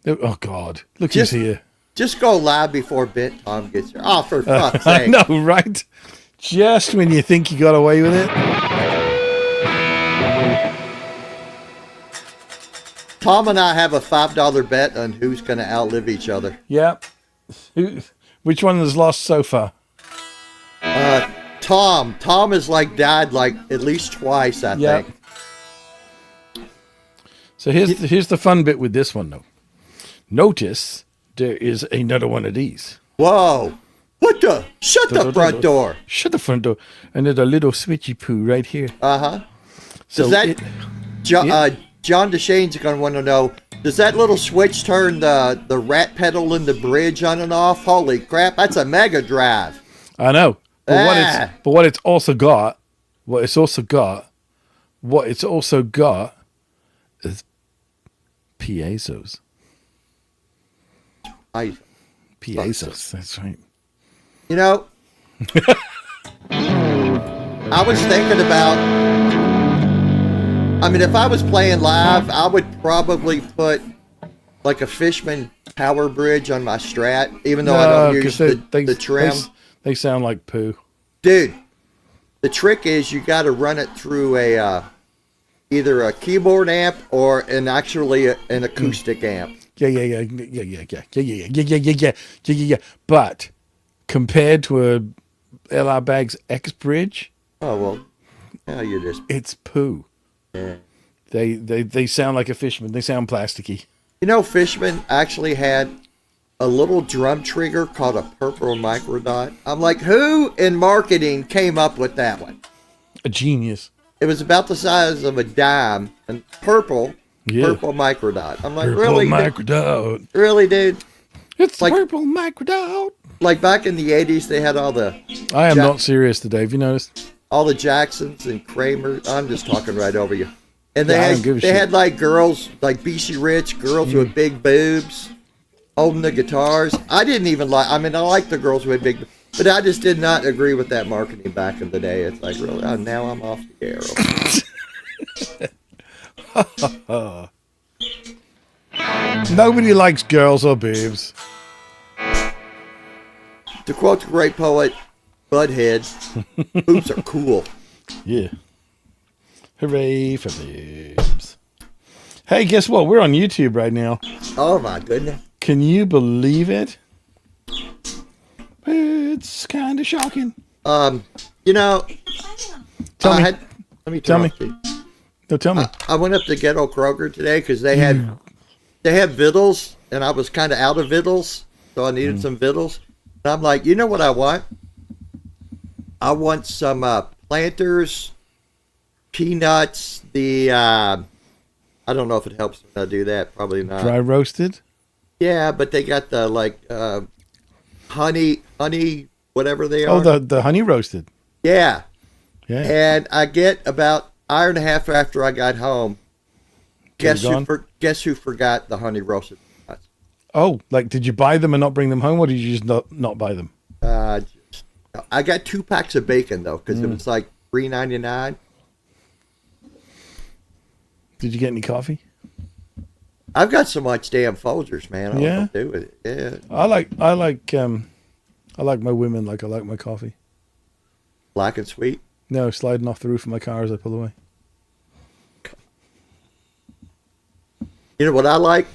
Oh, God. Look who's here. Just go live before Bit Tom gets here. Oh, for fuck's sake. I know, right? Just when you think you got away with it. Tom and I have a $5 bet on who's going to outlive each other. Yeah. Which one has lost so far? Tom. Tom has died at least twice, I think. So here's the fun bit with this one, though. Notice there is another one of these. Whoa. What the? Shut the front door. Shut the front door. And there's a little switchy poo right here. Uh-huh. So John DeShane's going to want to know, does that little switch turn the rat pedal in the bridge on and off? Holy crap, that's a Mega Drive. I know. But what it's also got is piezo's. Piezo's, that's right. You know, I was thinking about, if I was playing live, I would probably put a Fishman power bridge on my Strat, even though I don't use the trim. They sound like poo. Dude, the trick is you got to run it through either a keyboard amp or an acoustic amp. Yeah. But compared to a LR Bag's X bridge, it's poo. Yeah. They sound like a Fishman. They sound plasticky. You know, Fishman actually had a little drum trigger called a purple microdot. I'm like, who in marketing came up with that one? A genius. It was about the size of a dime and purple microdot. I'm like, purple really? Microdot. Really, dude? It's purple microdot. Back in the 80s, they had all the... I am not serious today. Have you noticed? All the Jacksons and Kramers. I'm just talking right over you. And they had girls, BC Rich, girls with big boobs, holding the guitars. I didn't even like... I like the girls with big... But I just did not agree with that marketing back in the day. It's like, really? Oh, now I'm off the air. Nobody likes girls or boobs. To quote the great poet, Budhead, boobs are cool. Yeah. Hooray for boobs. Hey, guess what? We're on YouTube right now. Oh, my goodness. Can you believe it? It's kind of shocking. Tell me. Tell me. No, tell me. I went up to Ghetto Kroger today because they had vittles, and I was kind of out of vittles, so I needed some vittles. And I'm like, you know what I want? I want some Planters, peanuts, I don't know if it helps when I do that. Probably not. Dry roasted? Yeah, but they got the, honey, whatever they are. Oh, the honey roasted. Yeah. Yeah. And I get about an hour and a half after I got home. Guess who forgot the honey roasted peanuts? Oh, did you buy them and not bring them home, or did you just not buy them? I got 2 packs of bacon though, because it was $3.99. My Did you get any coffee? I've got so much damn Folgers, man. I don't know what to do with it. Yeah. I like my women like I like my coffee. Black and sweet? No, sliding off the roof of my car as I pull away. You know what I like?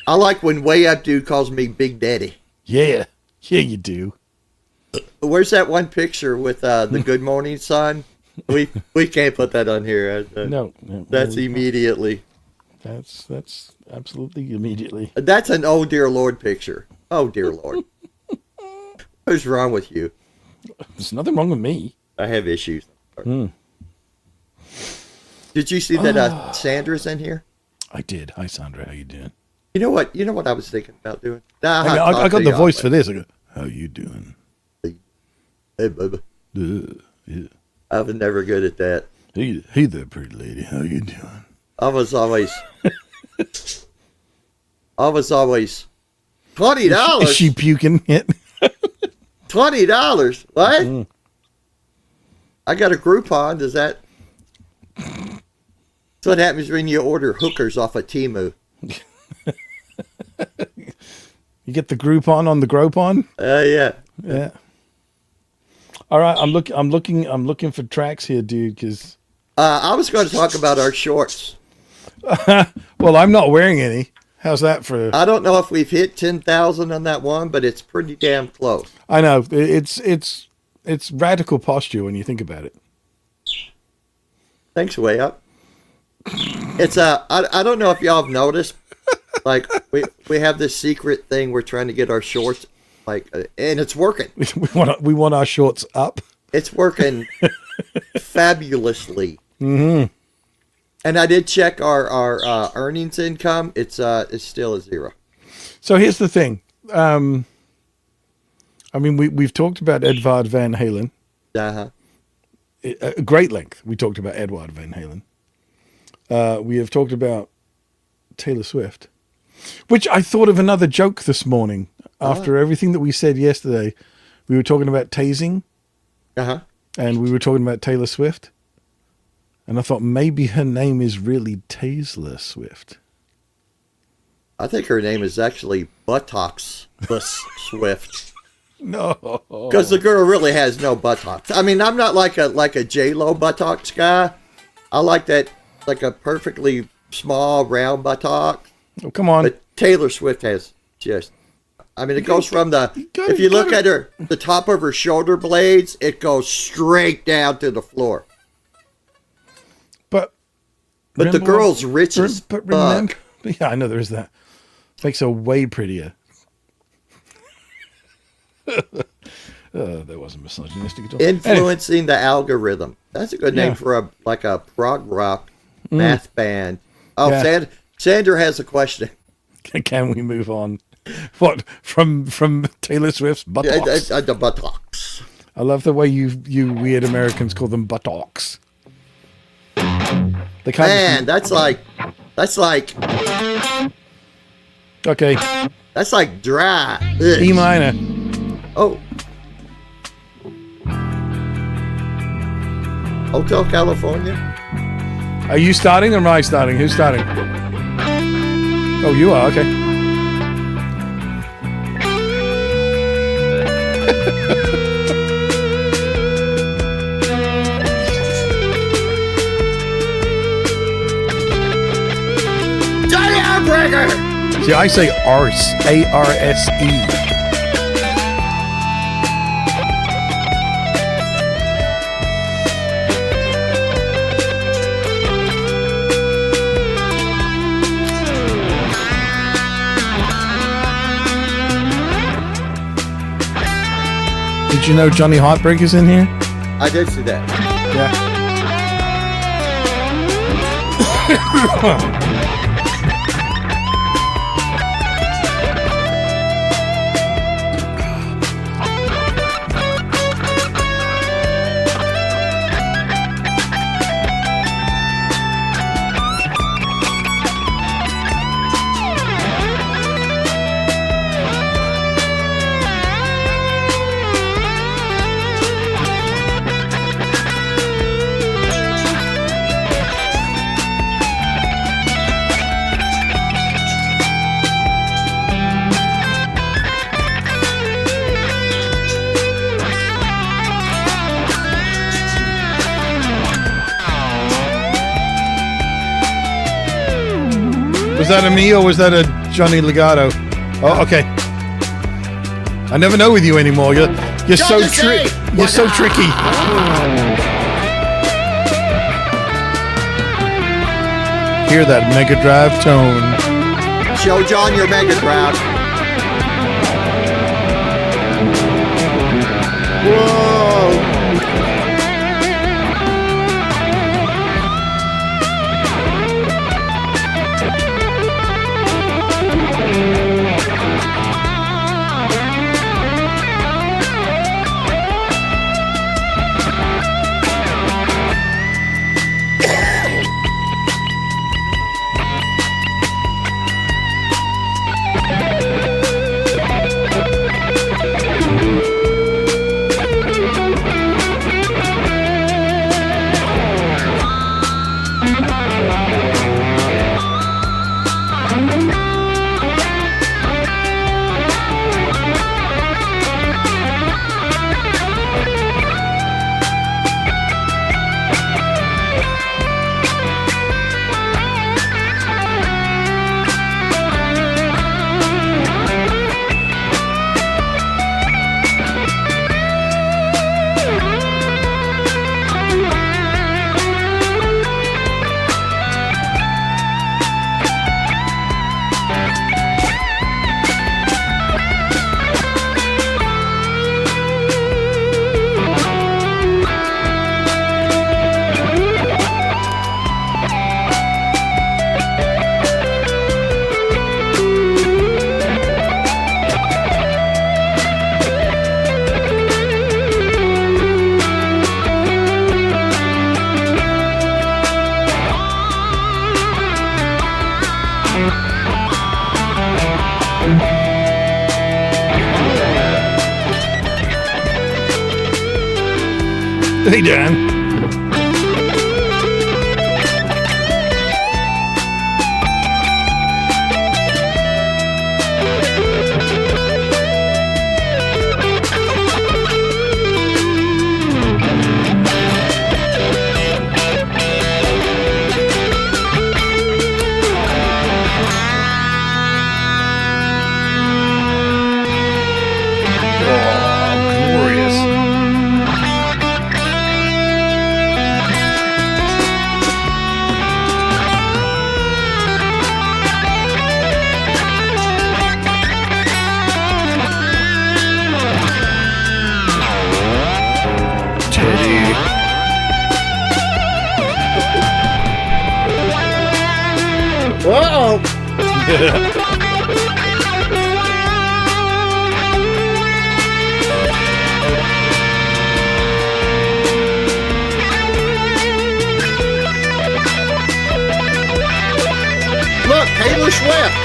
I like when Way Up Dude calls me Big Daddy. Yeah. Yeah, you do. Where's that one picture with the Good Morning Sun? We can't put that on here. No. That's immediately. That's absolutely immediately. That's an oh dear Lord picture. Oh dear Lord. What's wrong with you? There's nothing wrong with me. I have issues. Did you see that Sandra's in here? I did. Hi Sandra, how you doing? You know what I was thinking about doing? I got the voice for this. I go, how you doing? Hey, baby. Yeah. I was never good at that. Hey there, pretty lady. How you doing? I was always $20. Is she puking it? $20? What? I got a Groupon. Does that? That's what happens when you order hookers off of Temu. You get the Groupon on the Groupon. Yeah. Yeah. All right, I'm looking for tracks here, dude. Because I was going to talk about our shorts. well, I'm not wearing any. How's that for? I don't know if we've hit 10,000 on that one, but it's pretty damn close. I know it's radical posture when you think about it. Thanks, Way Up. It's I don't know if y'all have noticed, like we have this secret thing we're trying to get our shorts like, and it's working. We want our shorts up. It's working fabulously. Mm-hmm. And I did check our earnings income. It's still a 0. So here's the thing. I mean, we've talked about Edvard Van Halen. Uh-huh. At great length. We talked about Edvard Van Halen. We have talked about Taylor Swift, which I thought of another joke this morning after everything that we said yesterday. We were talking about tasing. Uh-huh. And we were talking about Taylor Swift. And I thought maybe her name is really Taylor Swift. I think her name is actually Buttocks Swift. No. Because the girl really has no buttocks. I mean, I'm not like a J-Lo buttocks guy. I like that, like a perfectly small, round buttock. Oh, come on. But Taylor Swift has just... I mean, it goes from if you look at her, the top of her shoulder blades, it goes straight down to the floor. But the girl's rich as fuck. Remember, yeah, I know there's that. Makes her way prettier. That wasn't misogynistic at all. Influencing the algorithm. That's a good name for a prog rock math band. Oh, yeah. Sandra has a question. Can we move on? What from Taylor Swift's buttocks? The buttocks. I love the way you weird Americans call them buttocks. That's like okay. That's like dry. Ugh. E minor. Oh. Hotel California. Are you starting or am I starting? Who's starting? Oh, you are. Okay. See, I say arse, A-R-S-E. Did you know Johnny Heartbreak is in here? I did see that. Yeah. Was that a me or was that a Johnny Legato? Oh, okay. I never know with you anymore. You're so you're so tricky. Hear that Mega Drive tone. Show John your Mega Drive. Whoa. Hey, Dan. Whoa! Look, Taylor Swift.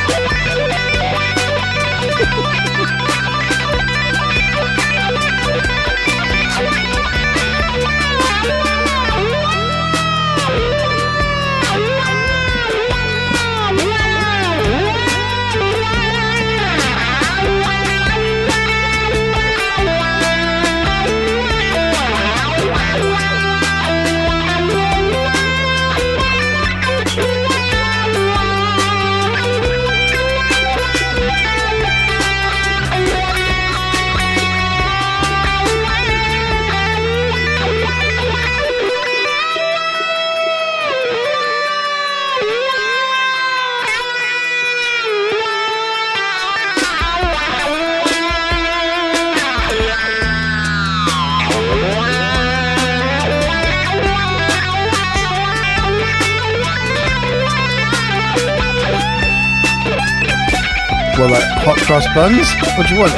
Well, like hot cross buns? What do you want?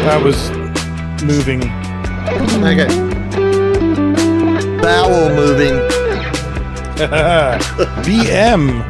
That was moving. Okay. Bowel moving. BM.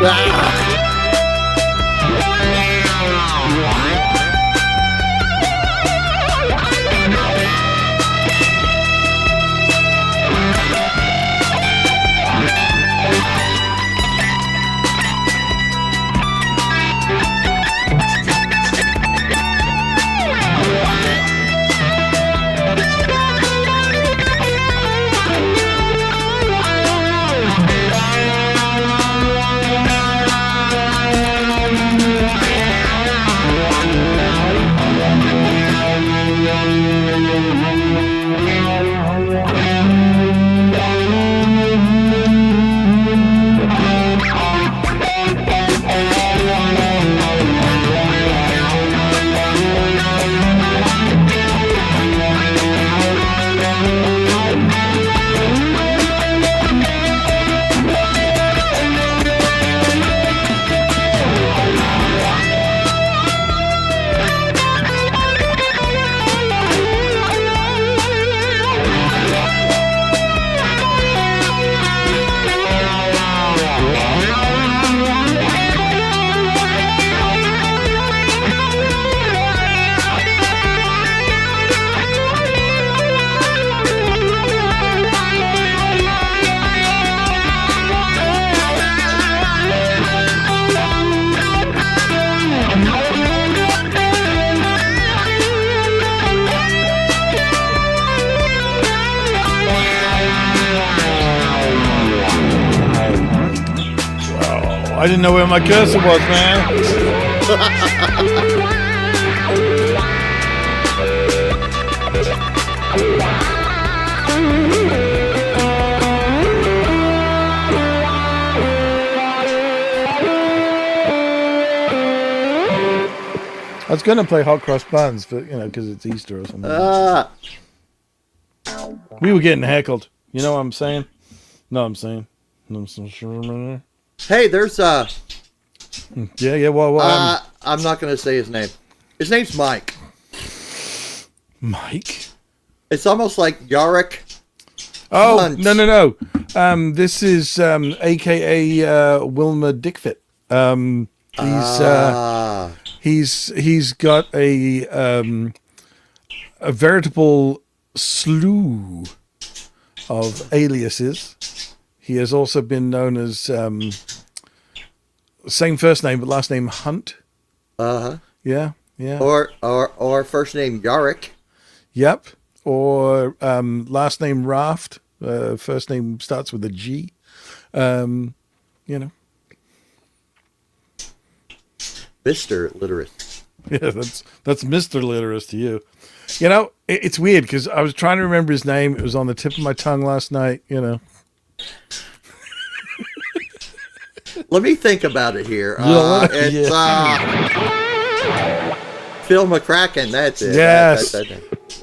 Ah! I didn't know where my cursor was, man. I was going to play Hot Cross Buns, but, you know, because it's Easter or something. We were getting heckled. You know what I'm saying? No, I'm saying. No, I'm so sure. Hey, there's Yeah. What? I'm not going to say his name. His name's Mike. Mike? It's almost like Yarick. Oh, Hunt. no. This is AKA Wilma Dickfit. He's got a veritable slew of aliases. He has also been known as same first name but last name Hunt. Yeah. Or first name Yarick. Yep. Or last name Raft. First name starts with a G. You know. Mr. Literist. Yeah, that's Mr. Literist to you. You know, it's weird because I was trying to remember his name. It was on the tip of my tongue last night, you know. Let me think about it here. It's Phil McCracken. That's it. Yes.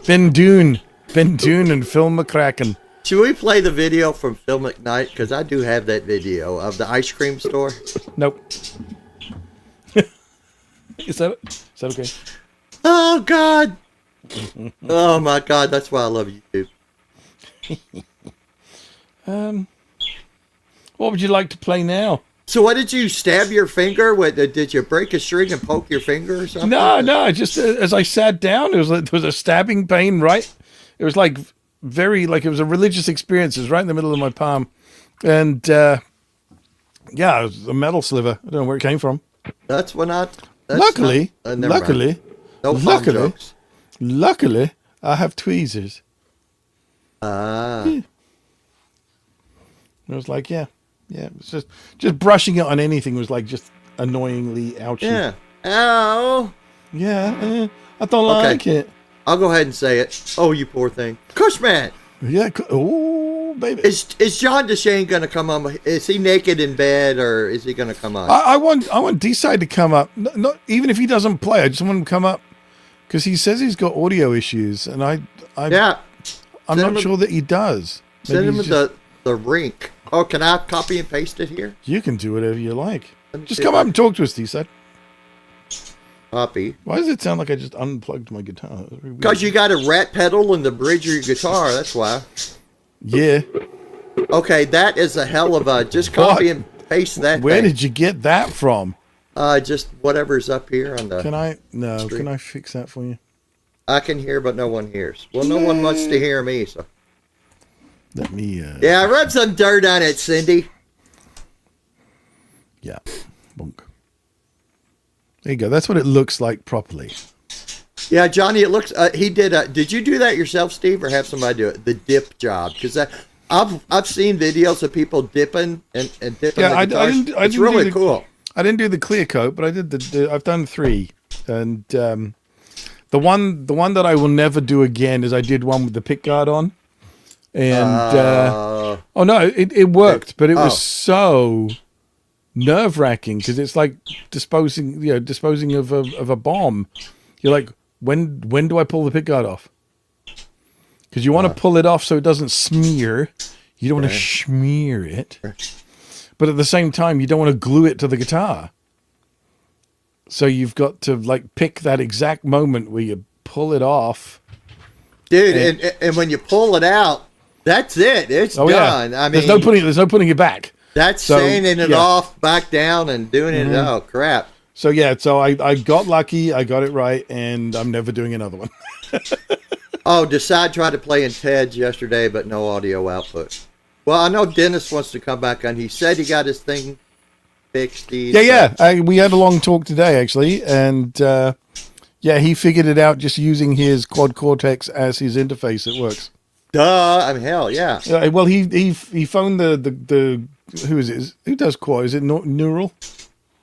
Ben Dune and Phil McCracken. Should we play the video from Phil McKnight? Because I do have that video of the ice cream store. Nope. Is that okay? Oh, God. Oh, my God. That's why I love YouTube. What would you like to play now? So what did you stab your finger? Did you break a string and poke your finger or something? No. Just as I sat down, there was a stabbing pain. Right, it was like it was a religious experience. It was right in the middle of my palm, and it was a metal sliver. I don't know where it came from. Luckily, I have tweezers. It was like, yeah, it was just brushing it on anything was like just annoyingly ouchy. Yeah. Ow. Yeah, I don't like it. I'll go ahead and say it. Oh, you poor thing. Cushman. Yeah. Oh, baby. Is John DeShane going to come on? Is he naked in bed or is he going to come on? I want D-Side to come up. Not even if he doesn't play. I just want him to come up because he says he's got audio issues, and I'm not sure that he does. Send him the rink. Oh, can I copy and paste it here? You can do whatever you like. Just come up and talk to us, D-Side. Copy. Why does it sound like I just unplugged my guitar? Because you got a rat pedal in the bridge of your guitar. That's why. Yeah. Okay, that is a hell of a... Just copy and... paste that. Where did you get that from? Just whatever's up here on the. Can I fix that for you? I can hear, but no one hears. Well, no one wants to hear me, so. Let me. Yeah, rub some dirt on it, Cindy. Yeah. Bonk. There you go. That's what it looks like properly. Yeah, Johnny, it looks. He did. Did you do that yourself, Steve, or have somebody do it? The dip job, because I've seen videos of people dipping and dipping. Yeah, I didn't. It's really cool. I didn't do the clear coat, but I did I've done 3, and the one that I will never do again is I did one with the pick guard on, and oh no, it worked, but it was so nerve-wracking because it's like disposing of a bomb. You're like, when do I pull the pick guard off? Because you want to pull it off so it doesn't smear. You don't want to smear it. But at the same time, you don't want to glue it to the guitar. So you've got to like pick that exact moment where you pull it off. Dude, and when you pull it out, that's it. It's done. Yeah. I mean, there's no putting it back. That's sanding it off, back down, and doing it. Oh, crap. So I got lucky. I got it right, and I'm never doing another one. Decide tried to play in Ted's yesterday, but no audio output. Well, I know Dennis wants to come back on. He said he got his thing fixed. We had a long talk today, actually, and he figured it out just using his quad cortex as his interface. It works. Duh! I mean, hell, yeah. Well, he phoned the who is it? Who does quad? Is it Neural?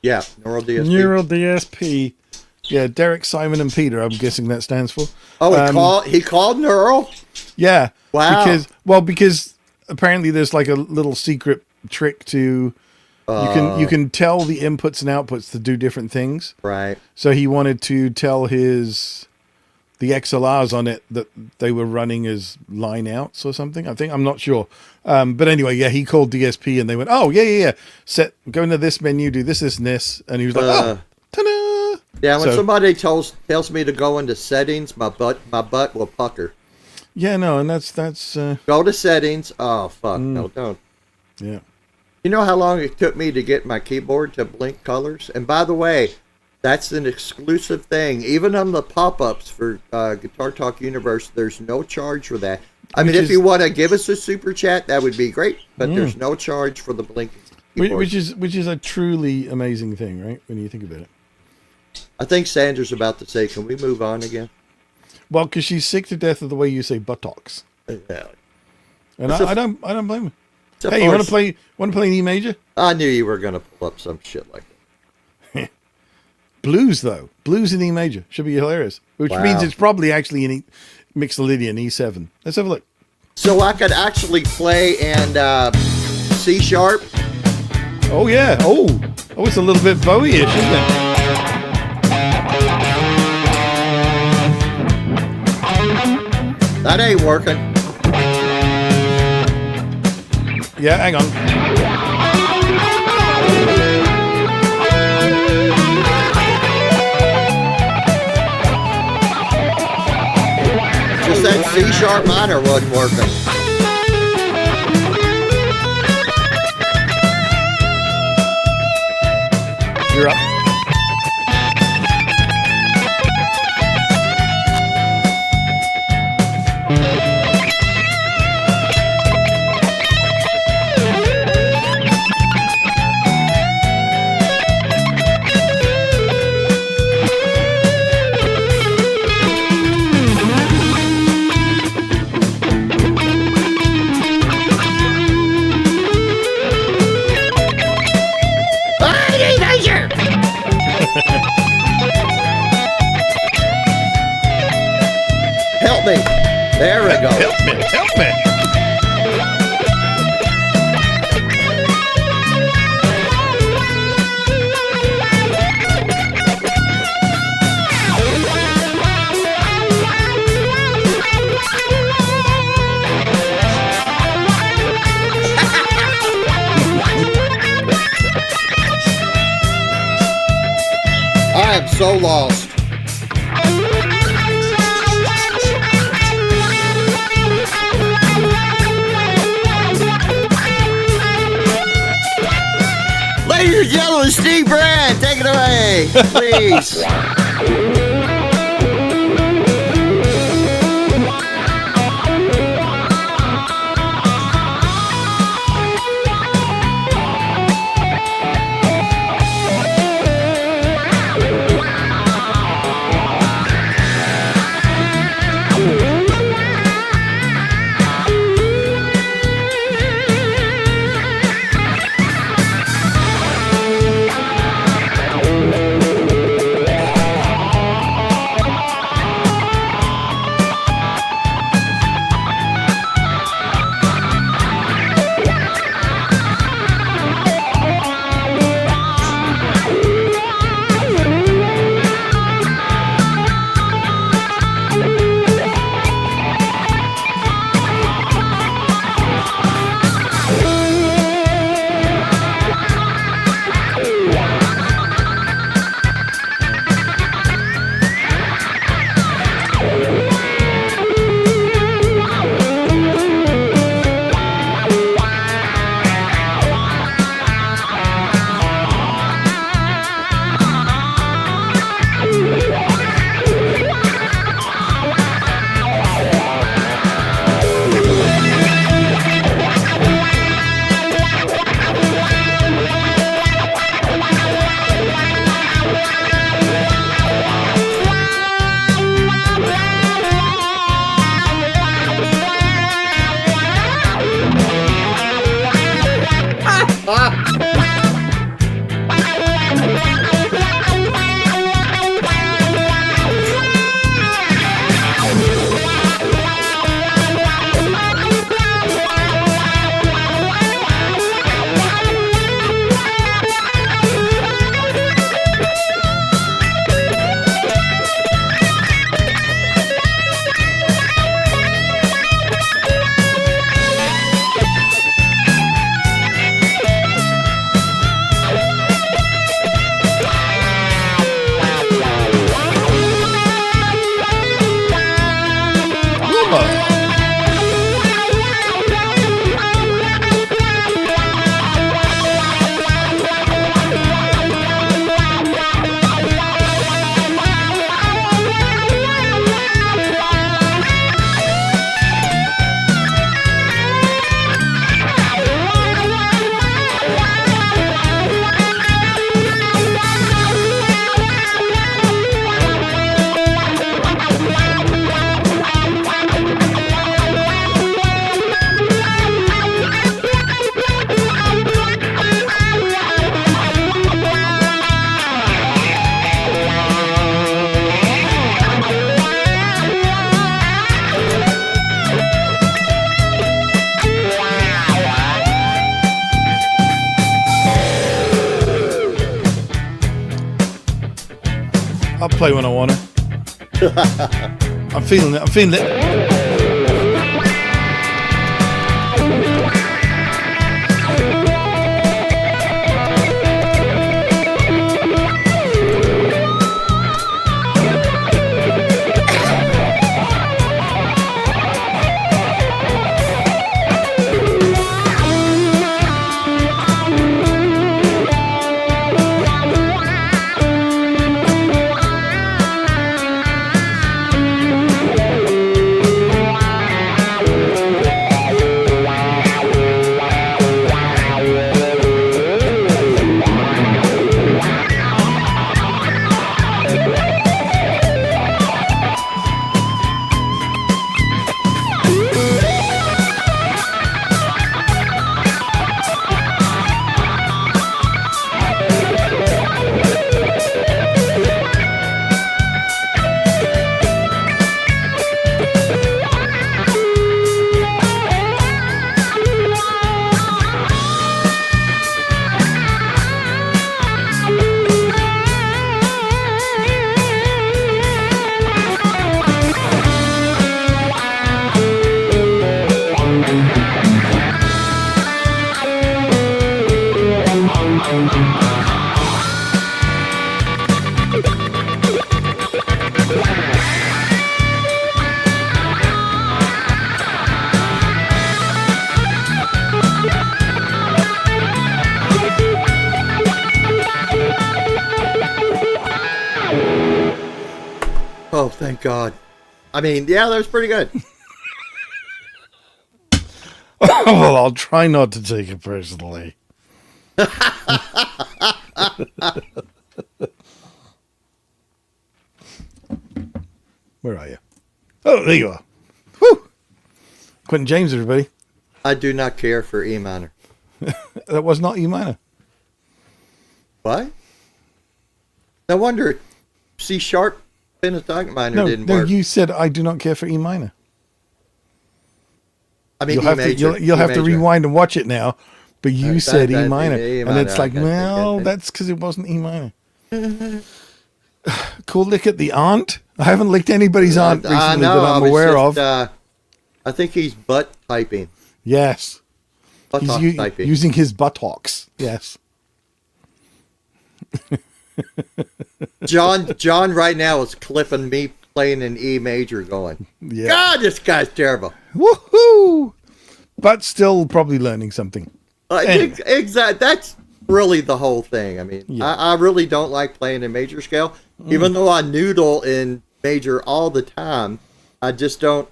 Yeah, Neural DSP. Neural DSP. Yeah, Derek, Simon, and Peter. I'm guessing that stands for. Oh, he called Neural. Yeah. Wow. Because apparently there's like a little secret trick to you can tell the inputs and outputs to do different things. Right. So he wanted to tell the XLRs on it that they were running as line outs or something. I'm not sure. But anyway, he called DSP and they went, oh yeah. Go into this menu, do this, and this, and he was like, oh, ta-da! Yeah, when somebody tells me to go into settings, my butt will pucker. Yeah, no, and that's go to settings. Oh fuck, no, don't. Yeah. You know how long it took me to get my keyboard to blink colors? And by the way, that's an exclusive thing. Even on the pop-ups for Guitar Talk Universe, there's no charge for that. I mean, if you want to give us a super chat, that would be great. But there's no charge for the blinking keyboard. Which is a truly amazing thing, right? When you think about it. I think Sandra's about to say, "Can we move on again?" Well, because she's sick to death of the way you say buttocks. Yeah. And I don't blame her. Hey, you want to play an E major? I knew you were going to pull up some shit like that. Blues, though. Blues in E major. Should be hilarious. Which means it's probably actually in Mixolydian E7. Let's have a look. So I could actually play and C sharp. Oh, yeah. Oh, it's a little bit Bowie-ish, isn't it? That ain't working. Yeah, hang on. Just that C sharp minor wasn't working. You're up. Help me. There we go. Help me. I am so lost. Steve Brand, take it away, please. I'll play when I want to. I'm feeling it. I'm feeling it. Oh, thank God. I mean, yeah, that was pretty good. Well, I'll try not to take it personally. Where are you? Oh, there you are. Whew. Quentin James, everybody. I do not care for E minor. That was not E minor. What? No wonder C sharp pentatonic minor didn't work. No, you said I do not care for E minor. I mean, you'll have to rewind and watch it now. But you said E minor. And it's like, well, that's because it wasn't E minor. Cool lick at the aunt. I haven't licked anybody's aunt recently that I'm aware of. I think he's butt typing. Yes. He's typing. Using his buttocks. Yes. John right now is clipping me playing an E major going, yeah. God, this guy's terrible. Woohoo! But still probably learning something. Anyway. Exactly. That's really the whole thing. I mean, yeah. I really don't like playing in major scale. Even though I noodle in major all the time, I just don't.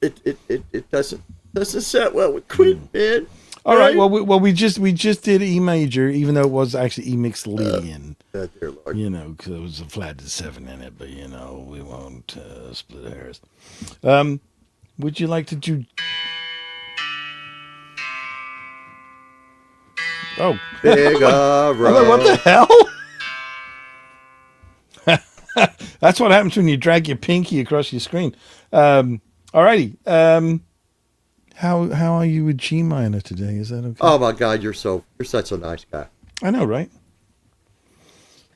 It doesn't set well with Quentin, man. All right. Well, we just did E major, even though it was actually E mixolydian. Dear Lord. You know, because it was a flat 7 in it, but you know we won't split hairs. Would you like to do? Oh, Figaro. What the hell? That's what happens when you drag your pinky across your screen. Alrighty. How are you with G minor today? Is that okay? Oh my God, you're such a nice guy. I know, right?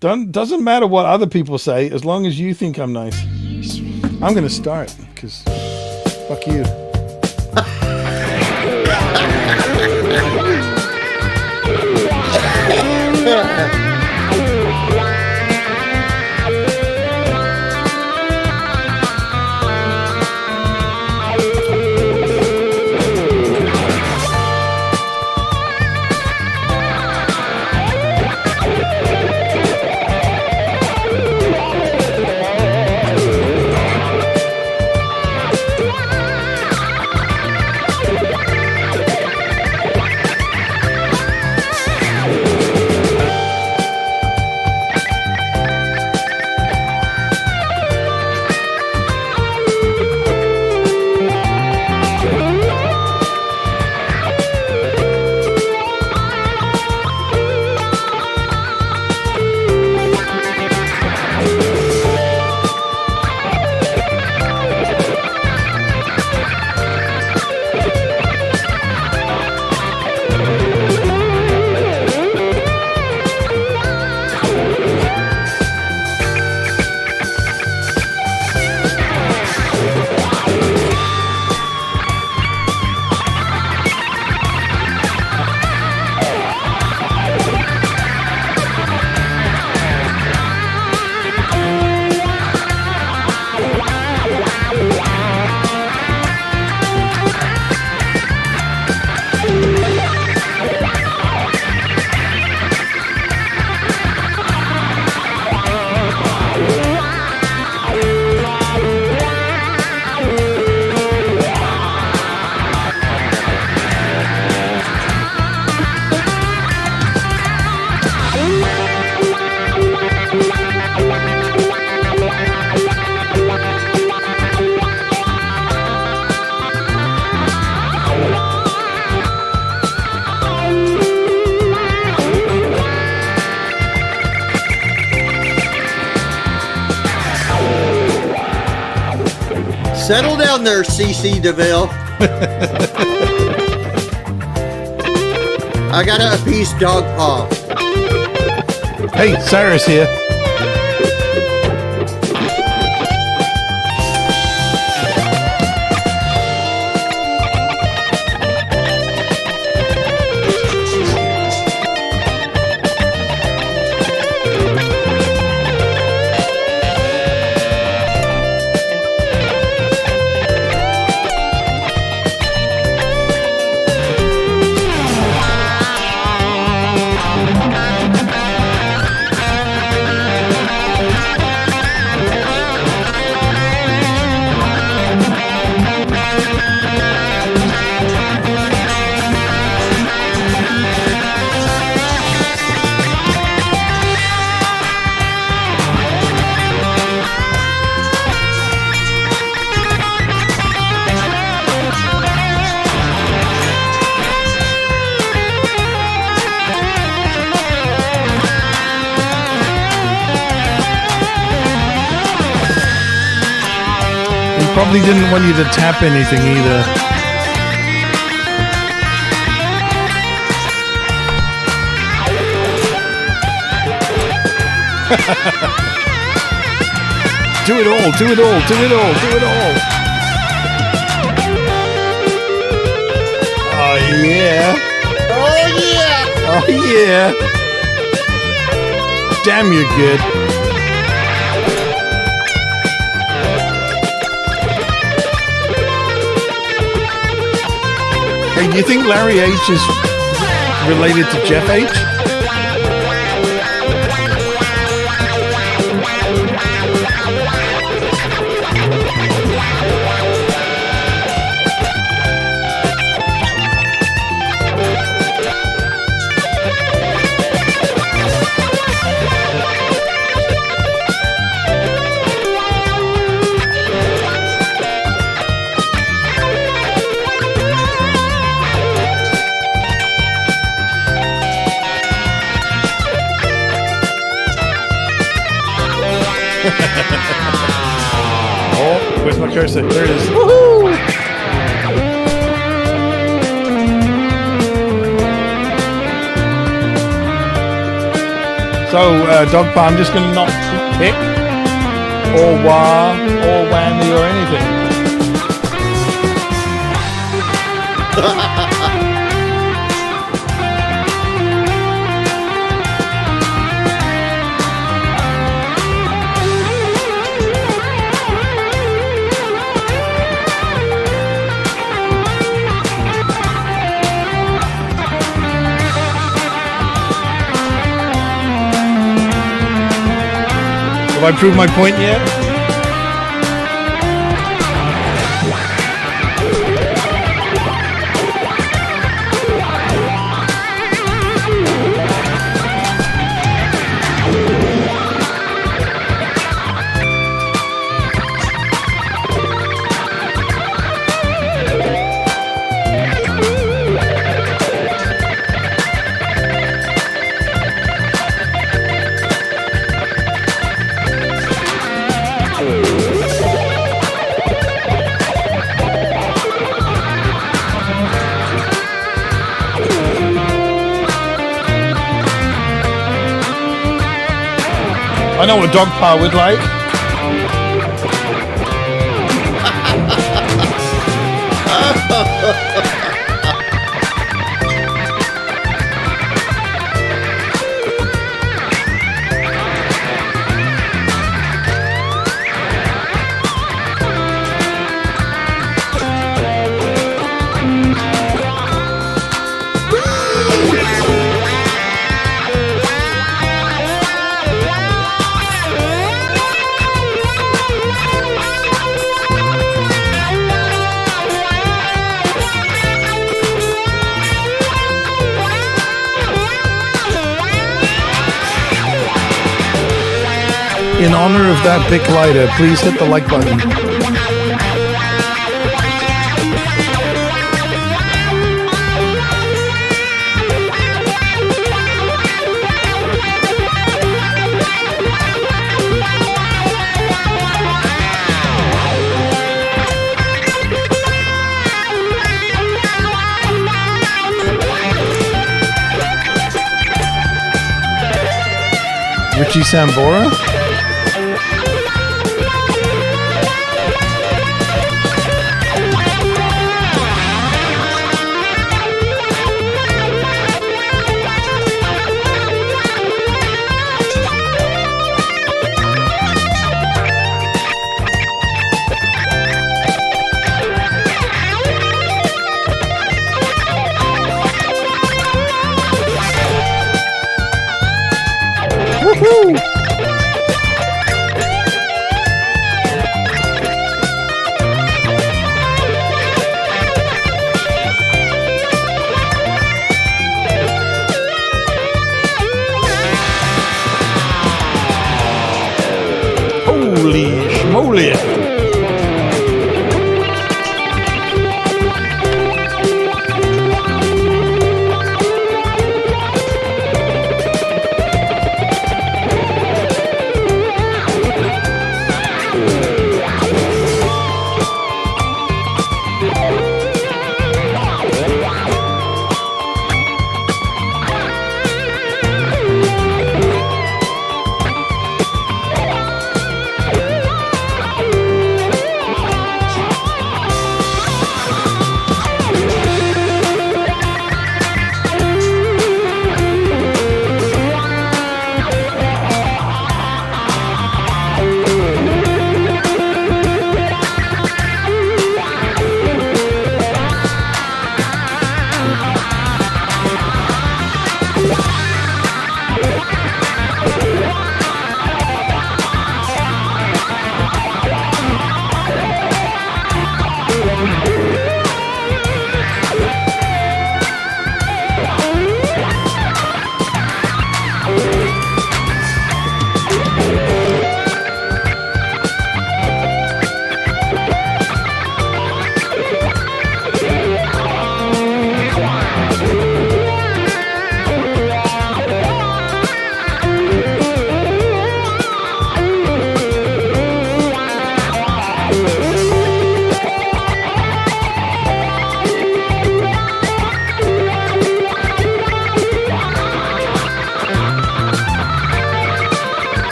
Doesn't matter what other people say, as long as you think I'm nice. I'm gonna start because fuck you. Settle down there, CC DeVille. I got to appease Dog Paw. Hey, Cyrus here. Probably didn't want you to tap anything either. Do it all, do it all, do it all, do it all. Oh yeah. Oh yeah. Oh yeah. Damn, you're good. Hey, do you think Larry H is related to Jeff H? Oh, where's my cursor? There it is. Woohoo! So, Dog Pa, I'm just going to not pick or wah or whammy or anything. Have I proved my point yet? I know what Dog Pa would like. In honor of that Bic lighter, please hit the like button. Richie Sambora? Woohoo!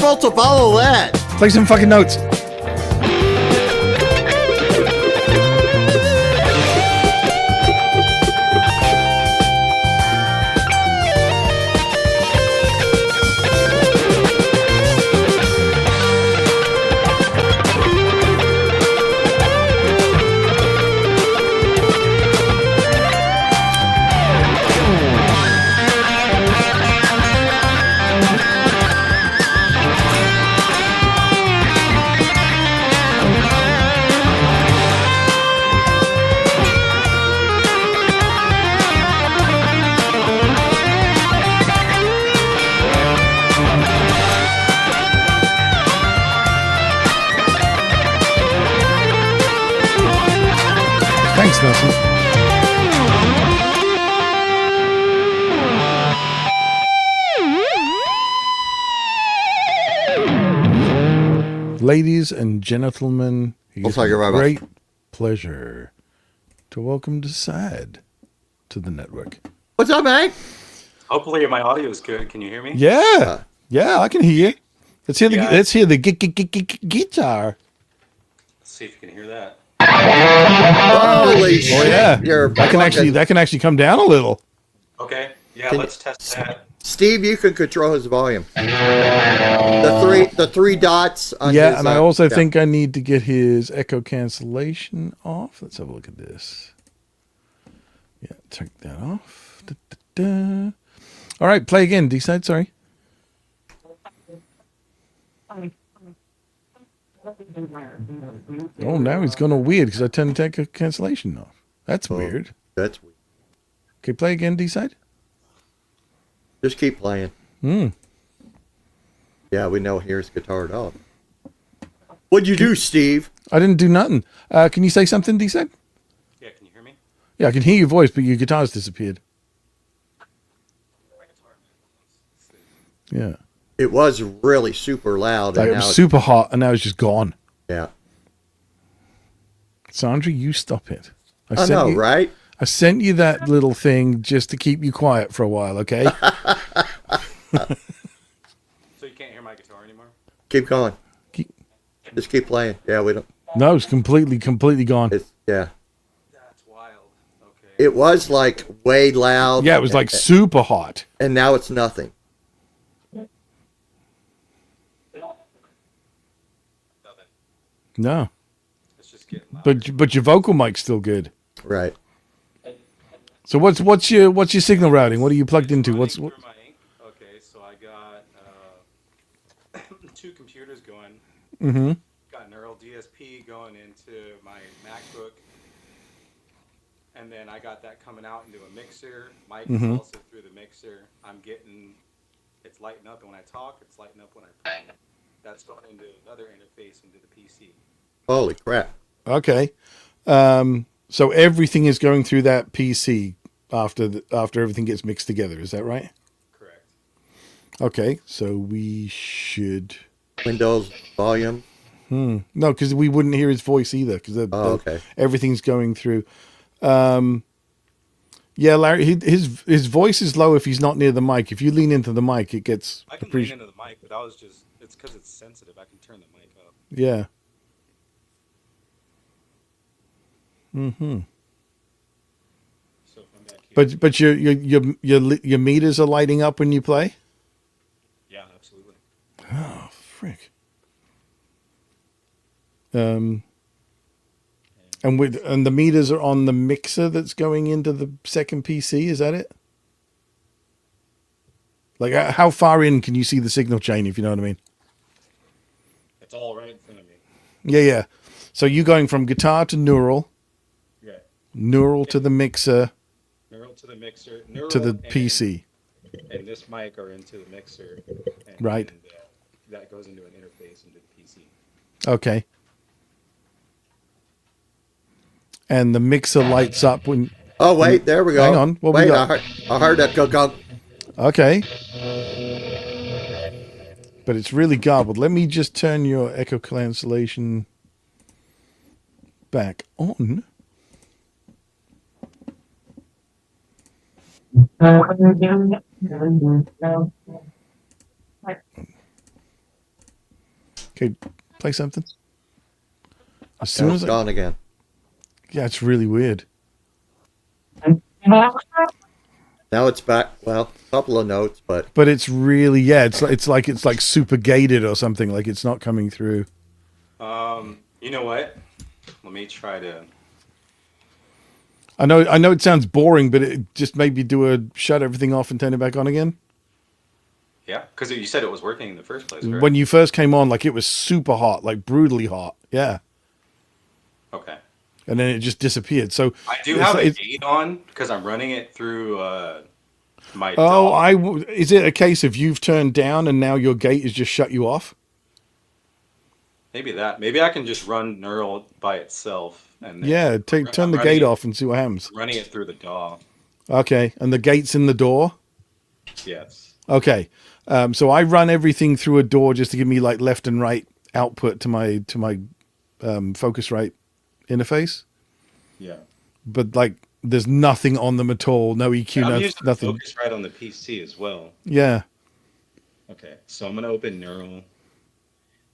supposed to follow that? Play some fucking notes. Thanks, Nelson. Ladies and gentlemen, it's a great pleasure to welcome Decide to the network. What's up, man? Hopefully my audio is good. Can you hear me? Yeah, I can hear you. Let's hear the guitar. Let's see if you can hear that. Holy shit! Oh yeah, that can actually come down a little. Okay, yeah, let's test that. Steve, you can control his volume. The three dots. On his, and I also think I need to get his echo cancellation off. Let's have a look at this. Yeah, take that off. Da, da, da. All right, play again. D-side, sorry. Oh, now he's going all weird because I turned the echo cancellation off. That's weird. That's weird. Okay, play again, D-side. Just keep playing. Yeah, we know here's guitar dog. What'd you do, Steve? I didn't do nothing. Can you say something, D-side? Yeah, can you hear me? Yeah, I can hear your voice, but your guitar's disappeared. Yeah. It was really super loud. Like, it was super hot, and now it's just gone. Yeah. Sandra, you stop it. I know, right? I sent you that little thing just to keep you quiet for a while, okay? So you can't hear my guitar anymore? Keep going. Just keep playing. Yeah, we don't. No, it's completely gone. Yeah. That's wild. Okay. It was like way loud. Yeah, it was like super hot. And now it's nothing. No. It's just getting louder. But your vocal mic's still good. Right. So what's your signal routing? What are you plugged into? Okay, so I got two computers going. Mm-hmm. Got neural DSP going into my MacBook. And then I got that coming out into a mixer. Mic is also through the mixer. It's lighting up when I talk, it's lighting up when I play. That's going into another interface into the PC. Holy crap. Okay. So everything is going through that PC after everything gets mixed together. Is that right? Correct. Okay. So we should Windows volume. No, because we wouldn't hear his voice either. Because okay. Everything's going through. Yeah, Larry. His voice is low if he's not near the mic. If you lean into the mic, it gets. I can lean into the mic, but it's because it's sensitive. I can turn the mic up. Yeah. Mm-hmm. So if I'm back here, but your meters are lighting up when you play? Yeah, absolutely. Oh, frick. And the meters are on the mixer that's going into the second PC, is that it? Like how far in can you see the signal chain, if you know what I mean? It's all right in front of me. Yeah. So you going from guitar to neural. Yeah. Neural to the mixer. Neural to the mixer. Neural to the PC. And this mic are into the mixer. Right. And that goes into an interface into the PC. Okay. And the mixer lights up when... Oh, wait, there we go. Hang on. What we got? I heard that go. Okay. But it's really garbled. Let me just turn your echo cancellation back on. Okay, play something. As soon Now as it's gone again. yeah, it's really weird. Now it's back. Well, a couple of notes, but But it's really it's like super gated or something. Like it's not coming through. You know what? Let me try to. I know it sounds boring, but it just maybe shut everything off and turn it back on again. Yeah, because you said it was working in the first place, right? When you first came on, like it was super hot, like brutally hot. Yeah. Okay. And then it just disappeared. So I do have a gate on because I'm running it through my oh, DOM. is it a case of you've turned down and now your gate has just shut you off? Maybe that. Maybe I can just run neural by itself and then Yeah, turn the gate off and see what happens. Running it through the DAW. Okay, and the gate's in the door? Yes. Okay. So I run everything through a door just to give me like left and right output to my Focusrite interface. Yeah. But like there's nothing on them at all. No EQ, I'm using nothing. Focusrite on the PC as well. Yeah. Okay, so I'm gonna open neural.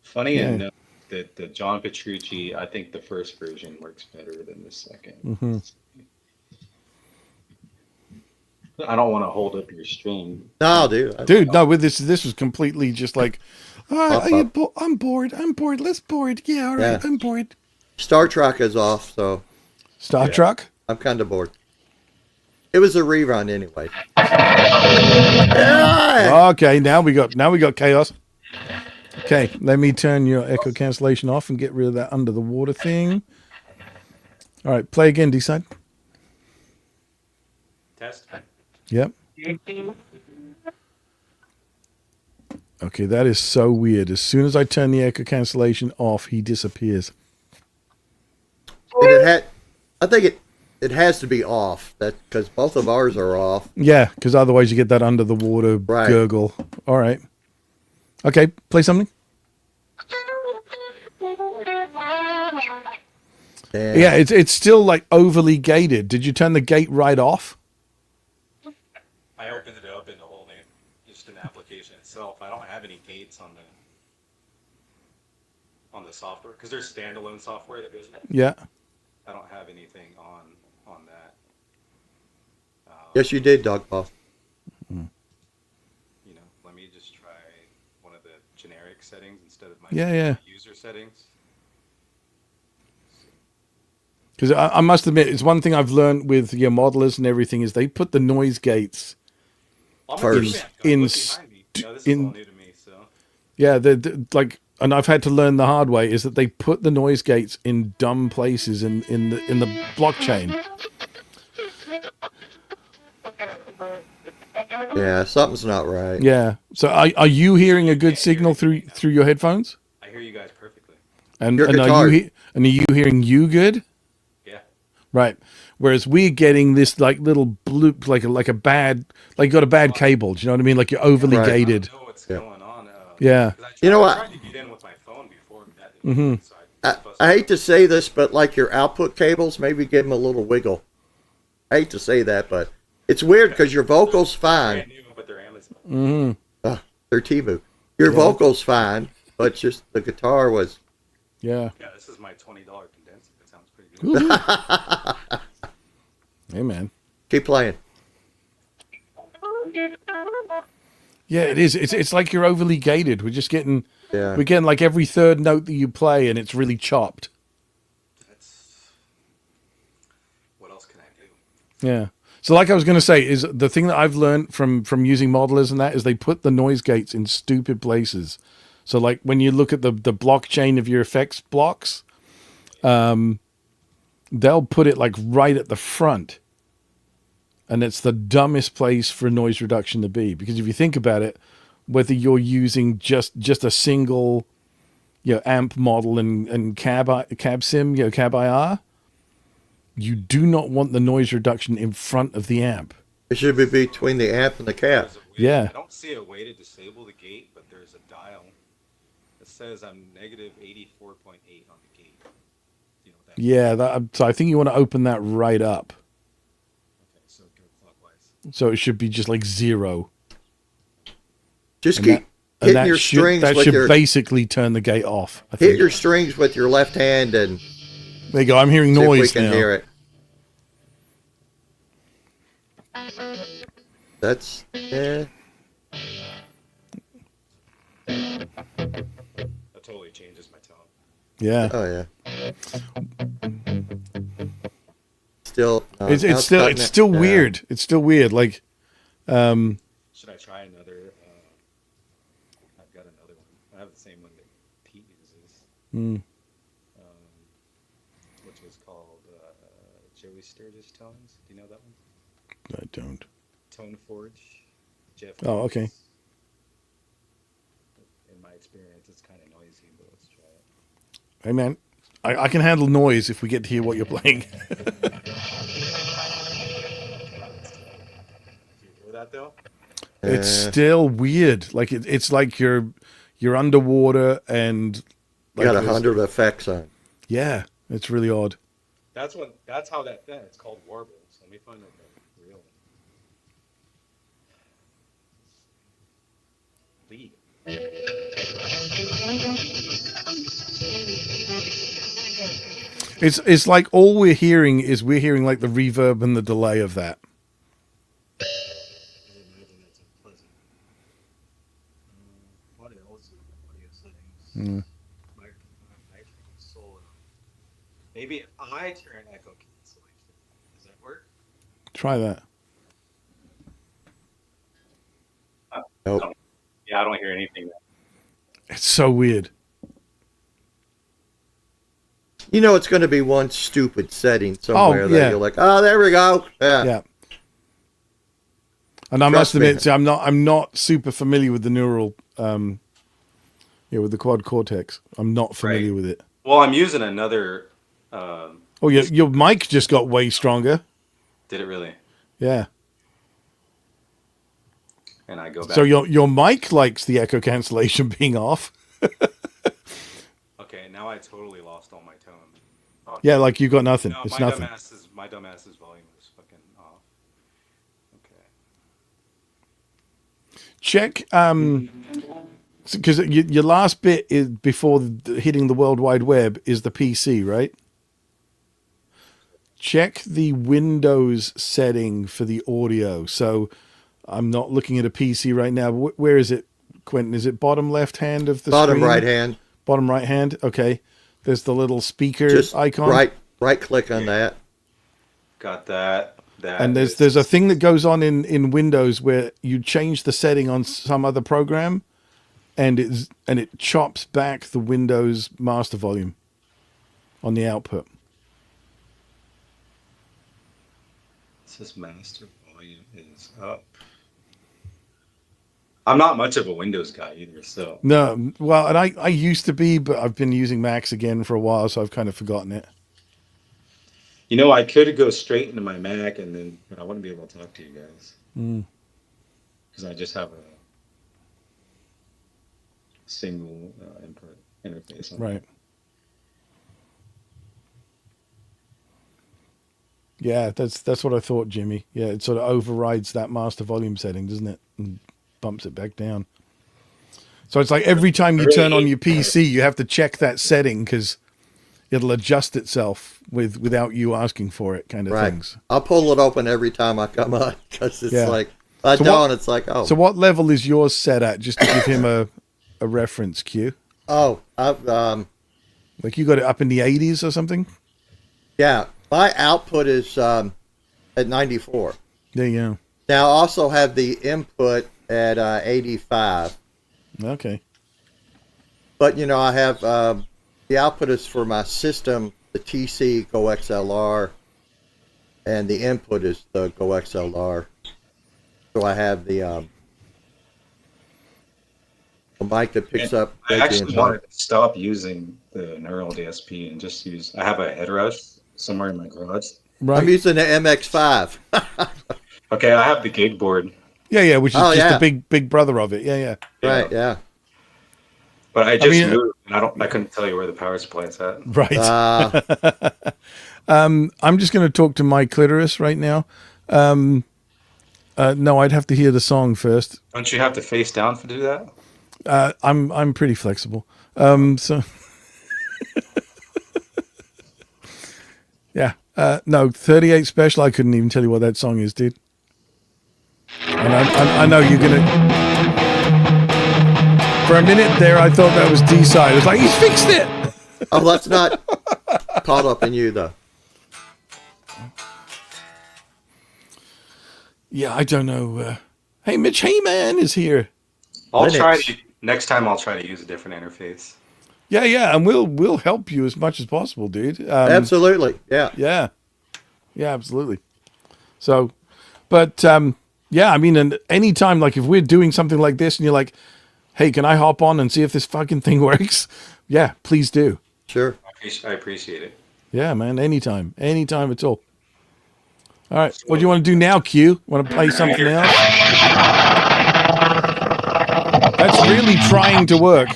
Funny enough that the John Petrucci, I think the first version works better than the second. Mm-hmm. I don't want to hold up your stream. no, dude. Dude, no, with this was completely just like, I'm bored. Let's bored. Yeah, all right, Yeah. I'm bored. Star Trek is off, so Star Trek? I'm kind of bored. It was a rerun anyway. Yeah. Okay, now we got chaos. Okay, let me turn your echo cancellation off and get rid of that under the water thing. All right, play again, D-side. Test. Yep. Okay, that is so weird. As soon as I turn the echo cancellation off, he disappears. And I think it has to be off. That because both of ours are off. Yeah, because otherwise you get that under the water gurgle. All right. Okay, play something. Damn. Yeah, it's still like overly gated. Did you turn the gate right off? I opened it up in the whole name, just an application itself. I don't have any gates on the software because there's standalone software that goes. Yeah. I don't have anything on that. Yes, you did, Dog Paw. You know, let me just try one of the generic settings instead of my user settings. Because I must admit, it's one thing I've learned with your modelers and everything is they put the noise gates first. This is all new to me, so. Yeah, like, and I've had to learn the hard way is that they put the noise gates in dumb places in the blockchain. Yeah, something's not right. Yeah. So are you hearing a good signal through your headphones? I hear you guys perfectly. And are you hearing you good? Yeah. Right. Whereas we're getting this like little bloop, like a bad, like you got a bad cable. Do you know what I mean? Like you're overly gated. I don't know what's going on. Yeah. You know what? I tried to get in with my phone before that didn't work, so I hate to say this, but like your output cables, maybe give them a little wiggle. I hate to say that, but it's weird because your vocals fine. brand new, but they're Amazon. They're T-Boot. Your vocals fine, but just the guitar was. Yeah. Yeah, this is my $20 condenser. That sounds pretty good. Hey, man. Keep playing. Yeah, it is. It's like you're overly gated. We're getting like every third note that you play, and it's really chopped. What else can I do? Yeah. So, like I was going to say, is the thing that I've learned from using modelers and that is they put the noise gates in stupid places. So, like when you look at the blockchain of your effects blocks, they'll put it like right at the front. And it's the dumbest place for noise reduction to be. Because if you think about it, whether you're using just a single, amp model and cab sim, cab IR, you do not want the noise reduction in front of the amp. It should be between the amp and the cab. Yeah. I don't see a way to disable the gate, but there's a dial that says I'm negative 84.8 on the gate. You know what that Yeah, so I think you want to open that right up. Okay, so go clockwise. So it should be just like 0. Just hitting your strings that with should your basically turn the gate off. I hit think. your strings with your left hand and There you go. I'm hearing see noise if we can now. hear it. That's That totally changes my tone. Yeah. Oh yeah. Still, It's still weird. It's still weird. Like, should I try another? I've got another one. I have the same one that Pete uses, which was called Joey Sturgis Tones. Do you know that one? I don't. Tone Forge. Jeff. Oh, okay. In my experience, it's kind of noisy, but let's try it. Hey man, I can handle noise if we get to hear what you're playing. Do you hear that though? It's still weird. Like it's like you're underwater and You like got 100 effects on. Yeah, it's really odd. That's how that thing. It's called warbles. Let me find out the real one. Lead. It's like all we're hearing is like the reverb and the delay of that. I imagine that's unpleasant. What else is audio settings? Microphone, solo. Maybe I turn echo cancellation. Does that work? Try that. Nope. Yeah, I don't hear anything. It's so weird. You know, it's going to be one stupid setting somewhere yeah. that you're like, oh, there we go. Yeah. And I must admit, I'm not super familiar with the neural, with the quad cortex. I'm not familiar with it. Well, I'm using another. Oh, your mic just got way stronger. Did it really? Yeah. And I go back. So your mic likes the echo cancellation being off. Okay, now I totally lost all my tone. Oh, Yeah, like you got nothing. no, It's my nothing. my dumbass's volume is fucking off. Okay. Check, because your last bit is before hitting the World Wide Web is the PC, right? Check the Windows setting for the audio. So I'm not looking at a PC right now. Where is it, Quentin? Is it bottom left hand of the Bottom screen? right hand. Bottom right hand. Okay. There's the little speaker Just icon. right click on that. Got that. And there's a thing that goes on in Windows where you change the setting on some other program, and it chops back the Windows master volume on the output. It says master volume is up. I'm not much of a Windows guy either, so. No, well, and I used to be, but I've been using Macs again for a while, so I've kind of forgotten it. You know, I could go straight into my Mac, and then I wouldn't be able to talk to you guys because I just have a single input interface. Right. Yeah, that's what I thought, Jimmy. Yeah, it sort of overrides that master volume setting, doesn't it? And bumps it back down. So it's like every time you turn on your PC, you have to check that setting because it'll adjust itself without you asking for it, kind of things. I'll pull it open every time I come on because it's like it's like, oh. So what level is yours set at? Just to give him a reference, Q. Oh, like you got it up in the 80s or something. Yeah, my output is at 94. There you go. Now I also have the input at 85. Okay. But you know, I have the output is for my system, the TC Go XLR, and the input is the Go XLR. So I have the mic that picks up. I actually wanted to stop using the neural DSP and just use. I have a headrush somewhere in my garage. Right. I'm using the MX5. Okay, I have the gig board. Yeah, which is just the big brother of it. Yeah. Right, yeah. But I just moved, and I couldn't tell you where the power supply is at. Right. I'm just going to talk to my clitoris right now. No, I'd have to hear the song first. Don't you have to face down to do that? I'm pretty flexible. So yeah. No, 38 Special. I couldn't even tell you what that song is, dude. And I know you're gonna. For a minute there, I thought that was D-side. It's like he's fixed it. Oh, that's not caught up in you though. Yeah, I don't know. Hey, Mitch Heyman is here. Next time I'll try to use a different interface. Yeah, and we'll help you as much as possible, dude. Absolutely, yeah, absolutely. So, but yeah, I mean, and anytime, like, if we're doing something like this, and you're like, "Hey, can I hop on and see if this fucking thing works?" Yeah, please do. Sure, I appreciate it. Yeah, man, anytime at all. All right, what do you want to do now, Q? Want to play something else? That's really trying to work.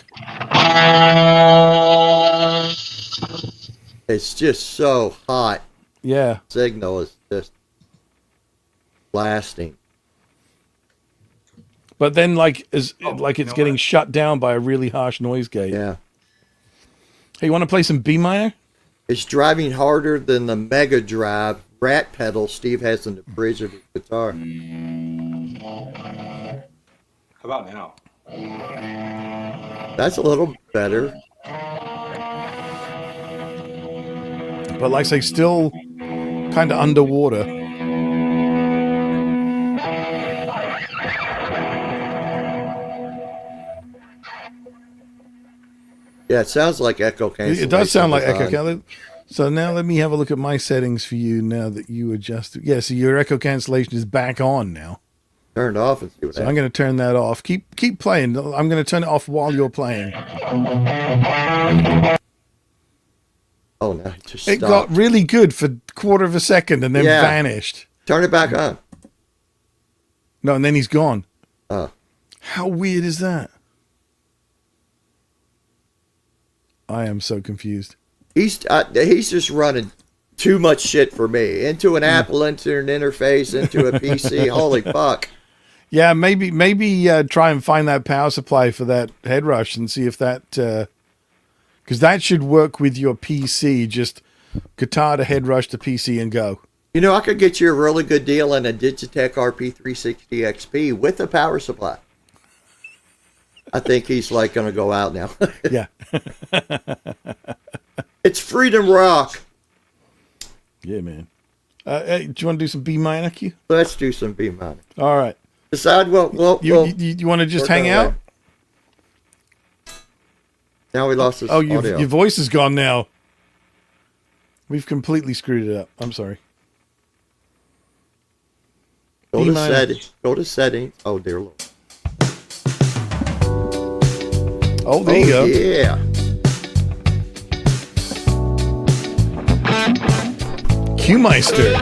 It's just so hot. Yeah. Signal is just blasting. But then, like, it's getting shut down by a really harsh noise gate. Yeah. Hey, you want to play some B minor? It's driving harder than the Mega Drive rat pedal Steve has in the bridge of his guitar. How about now? That's a little better. But like I say, still kind of underwater. Yeah, it sounds like echo cancellation. It does sound like echo cancellation. So now let me have a look at my settings for you now that you adjusted. Yeah, so your echo cancellation is back on now. Turn it off and see what happens. I'm going to turn that off. Keep playing. I'm going to turn it off while you're playing. Oh, no, it just It stopped. got really good for a quarter of a second and then vanished. Turn it back on. No, and then he's gone. Oh. How weird is that? I am so confused. He's just running too much shit for me. Into an Apple, into an interface, into a PC. Holy fuck. Yeah, maybe try and find that power supply for that head rush and see if that... because that should work with your PC. Just guitar to head rush to PC and go. You know, I could get you a really good deal on a Digitech RP360 XP with a power supply. I think he's like going to go out now. Yeah. It's Freedom Rock. Yeah, man. Hey, do you want to do some B minor, Q? Let's do some B minor. All right. Decide what you want to just hang out? Now we lost his audio. audio. Your voice is gone now. We've completely screwed it up. I'm sorry. Go to settings. Go to settings. Oh, dear Lord. Oh, there you go. Yeah. Q-Meister.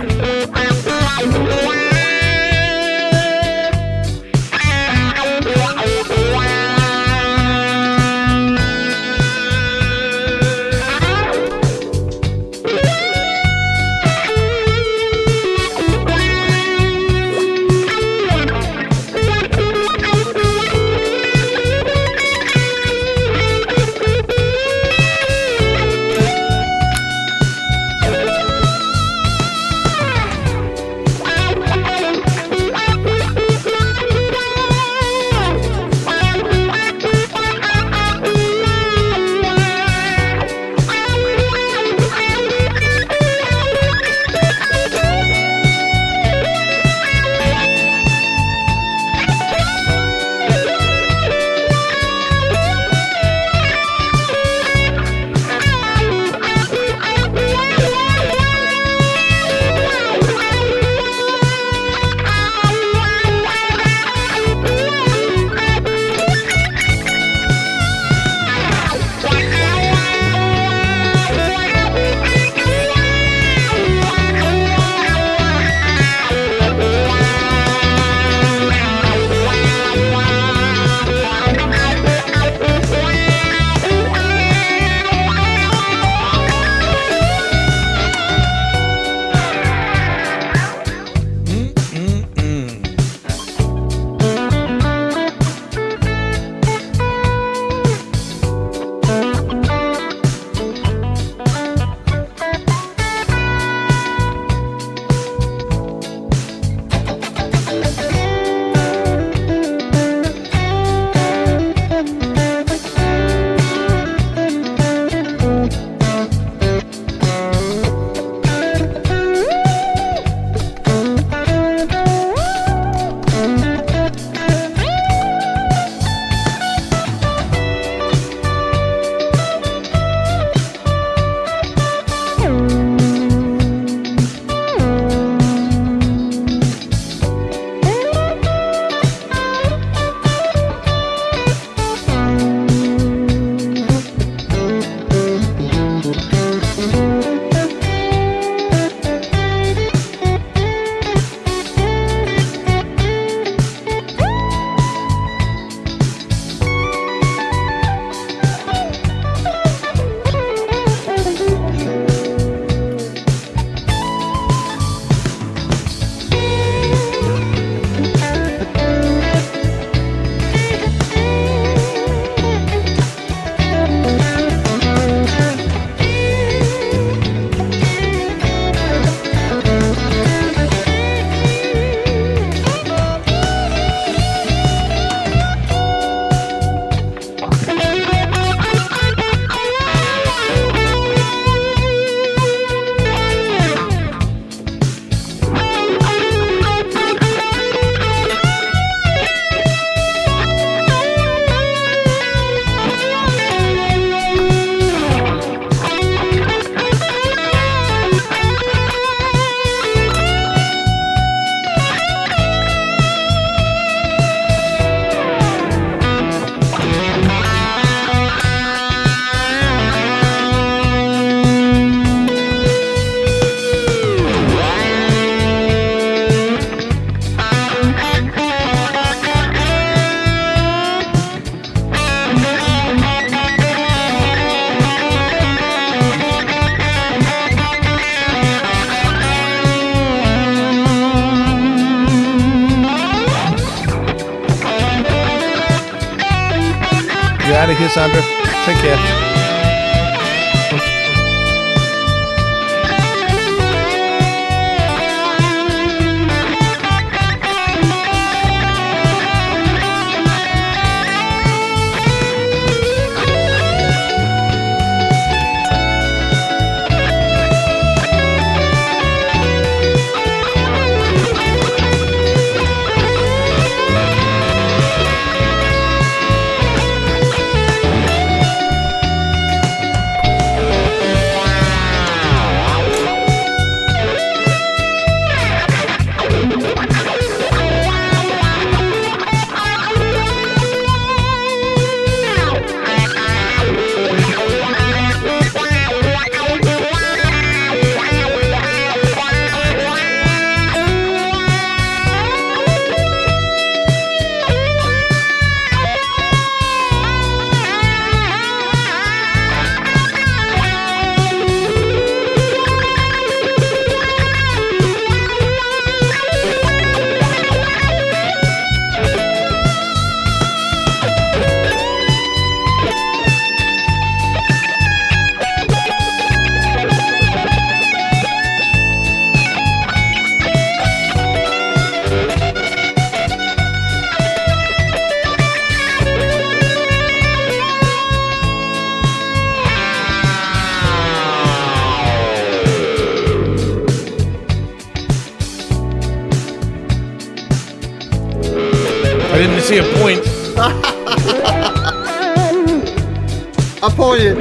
out of here, Sandra. Take care. I didn't see a point. I pointed.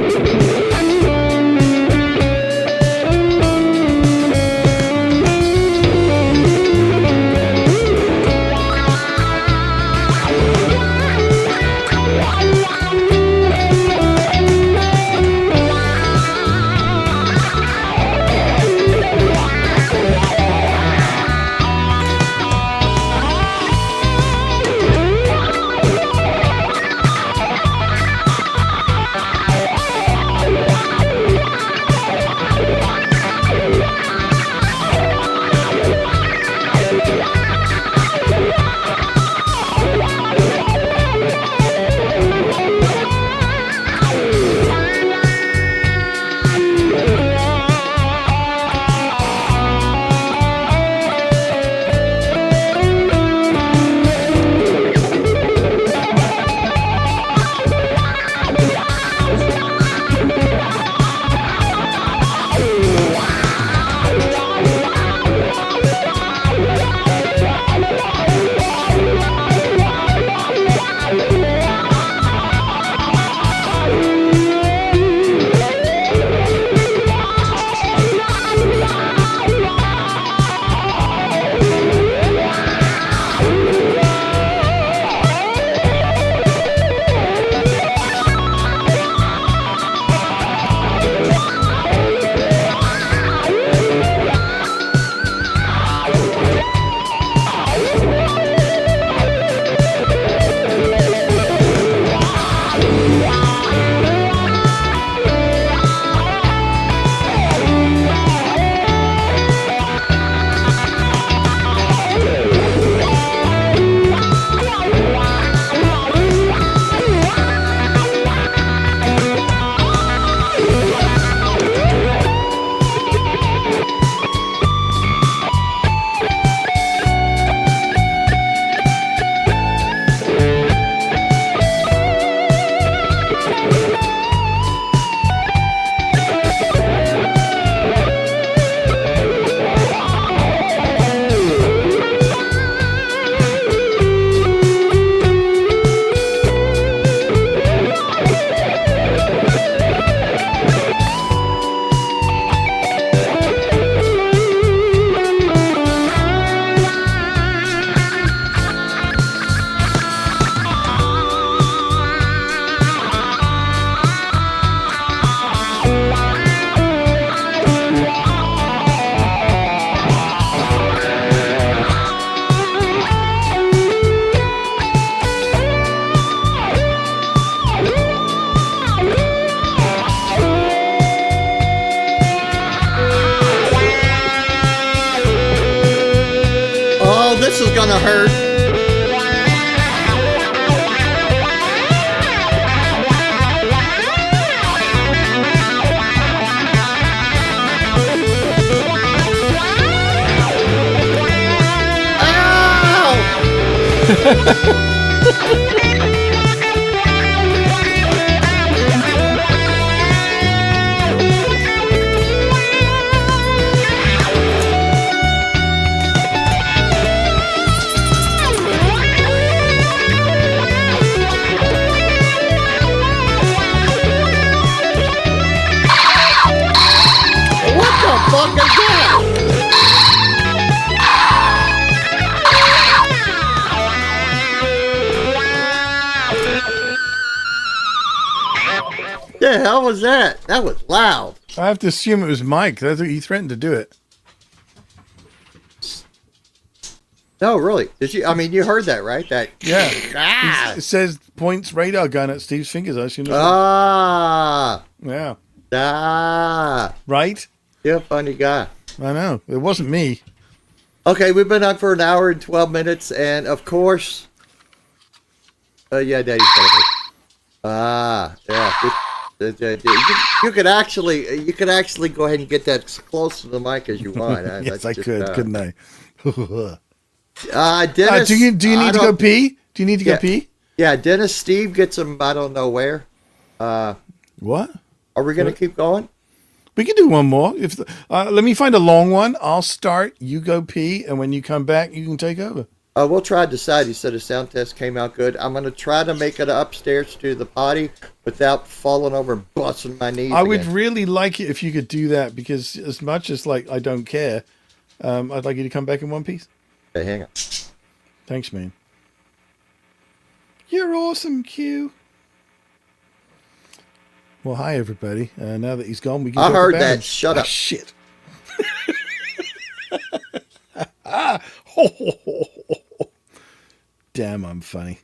This is gonna hurt. What the fuck is that? The hell was that? That was loud. I have to assume it was Mike. That's what he threatened to do it. No, really. Did you? I mean, you heard that, right? That. Yeah. Ah. It says points radar gun at Steve's fingers. I assume. Ah. Yeah. Ah. Right? You're a funny guy. I know. It wasn't me. Okay, we've been on for an hour and 12 minutes, and of course, yeah, Daddy's got to pay. Ah, yeah. You could actually go ahead and get that as close to the mic as you want. Yes, I could, couldn't I? Dennis, do you need to go pee? Do you need to go pee? Yeah, Dennis, Steve gets him. I don't know where. What? Are we going to keep going? We can do one more. If let me find a long one. I'll start. You go pee, and when you come back, you can take over. We'll try to decide. He said his sound test came out good. I'm going to try to make it upstairs to the potty without falling over and busting my knees. I would really like it if you could do that, because as much as like I don't care, I'd like you to come back in one piece. Okay, hang on. Thanks, man. You're awesome, Q. Well, hi, everybody. Now that he's gone, we can I talk heard about that. him. Shut up. Shit. Damn, I'm funny.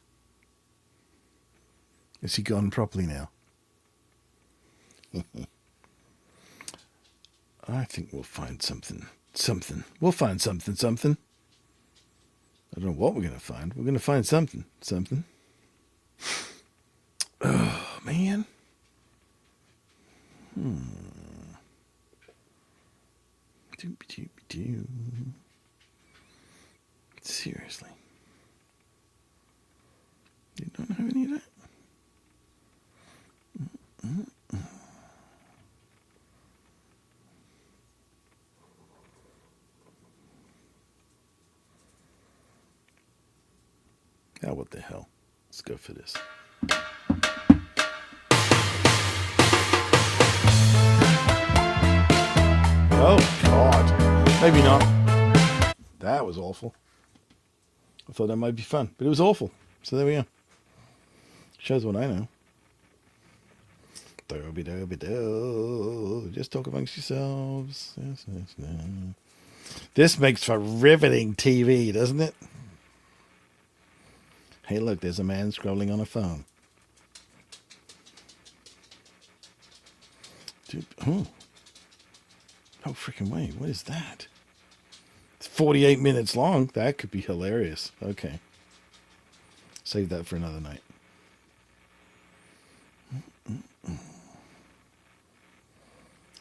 Is he gone properly now? I think we'll find something. We'll find something. I don't know what we're going to find. We're going to find something. Oh, man. Seriously. You don't have any of that? Now what the hell? Let's go for this. Oh, God. Maybe not. That was awful. I thought that might be fun, but it was awful. So there we go. Shows what I know. Just talk amongst yourselves. This makes for riveting TV, doesn't it? Hey, look, there's a man scrolling on a phone. Dude, oh. No freaking way. What is that? It's 48 minutes long. That could be hilarious. Okay. Save that for another night.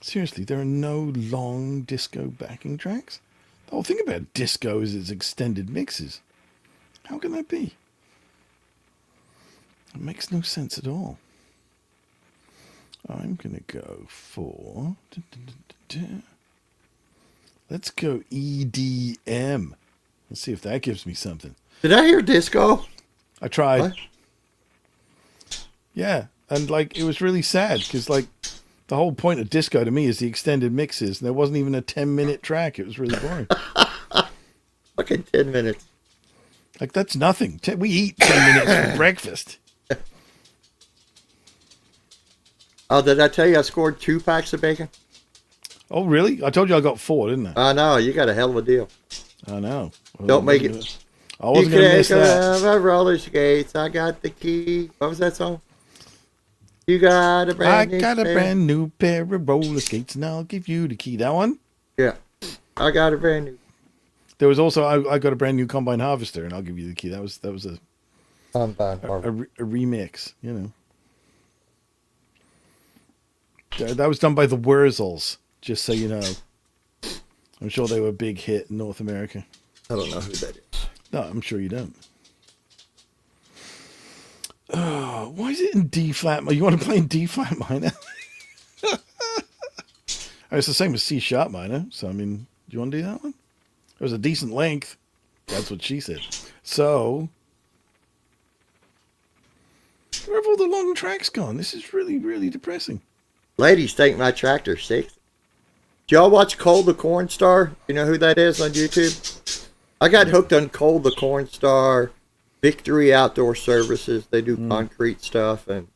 Seriously, there are no long disco backing tracks? The whole thing about disco is its extended mixes. How can that be? It makes no sense at all. I'm going to go for... Let's go EDM. Let's see if that gives me something. Did I hear disco? I tried. What? Yeah, and like it was really sad because like the whole point of disco to me is the extended mixes, and there wasn't even a 10-minute track. It was really boring. Fucking 10 minutes. Like that's nothing. We eat 10 minutes for breakfast. Oh, did I tell you I scored 2 packs of bacon? Oh, really? I told you I got 4, didn't I? I know. You got a hell of a deal. I know. Don't make it. I wasn't going to miss that. My roller skates. I got the key. What was that song? You got a brand new a brand new pair of roller skates, and I'll give you the key. That one? Yeah. I got a brand new. There was also I got a brand new combine harvester, and I'll give you the key. That was a remix, you know. That was done by the Wurzels, just so you know. I'm sure they were a big hit in North America. I don't know who that is. No, I'm sure you don't. Oh, why is it in D flat? You want to play in D flat minor? It's the same as C sharp minor. So I mean, do you want to do that one? It was a decent length. That's what she said. So, where have all the long tracks gone? This is really, really depressing. Ladies think my tractor's 6. Do y'all watch Cole the Corn Star? You know who that is on YouTube? I got hooked on Cole the Corn Star, Victory Outdoor Services. They do concrete stuff and.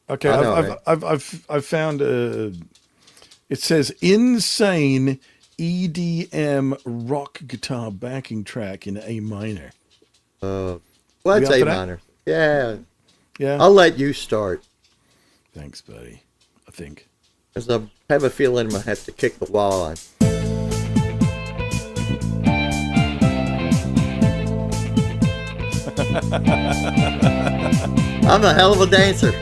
Okay, I've found it says insane EDM rock guitar backing track in A minor. Well, that's A minor. Yeah. Yeah. I'll let you start. Thanks, buddy. I think. Because I have a feeling I'm going to have to kick the wall on. I'm a hell of a dancer.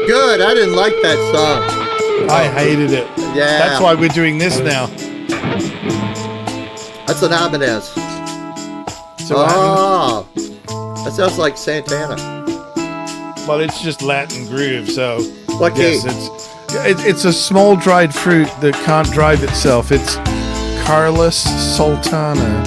Good. I didn't like that song. I hated it. Yeah. That's why we're doing this now. That's an Ibanez. So that sounds like Santana. well, it's just Latin groove, so What key? yes, It's a small dried fruit that can't drive itself. It's Carlos Sultana.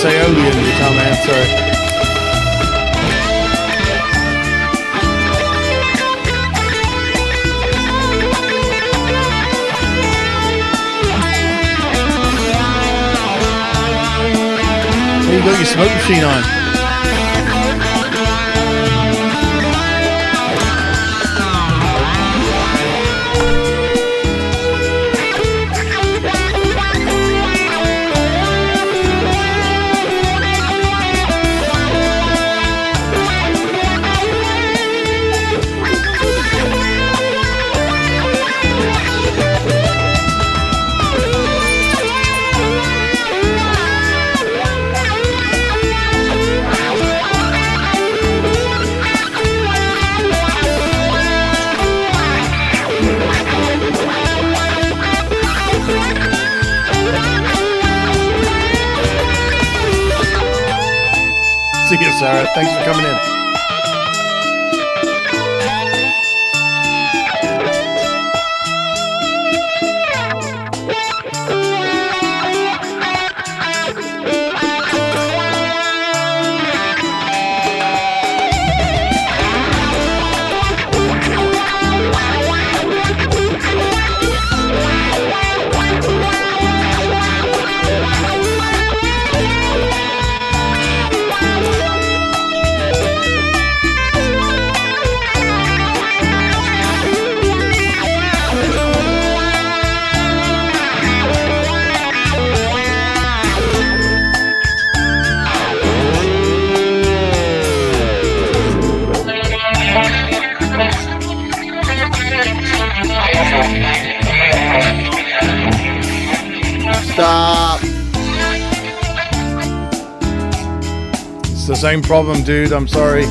Say Oli in the guitar man, sorry. Hey, you got your smoke machine on. See you, Sarah. Thanks for coming in. Stop. It's the same problem, dude. I'm sorry.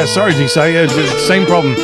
sorry, Desai. Yeah, same problem.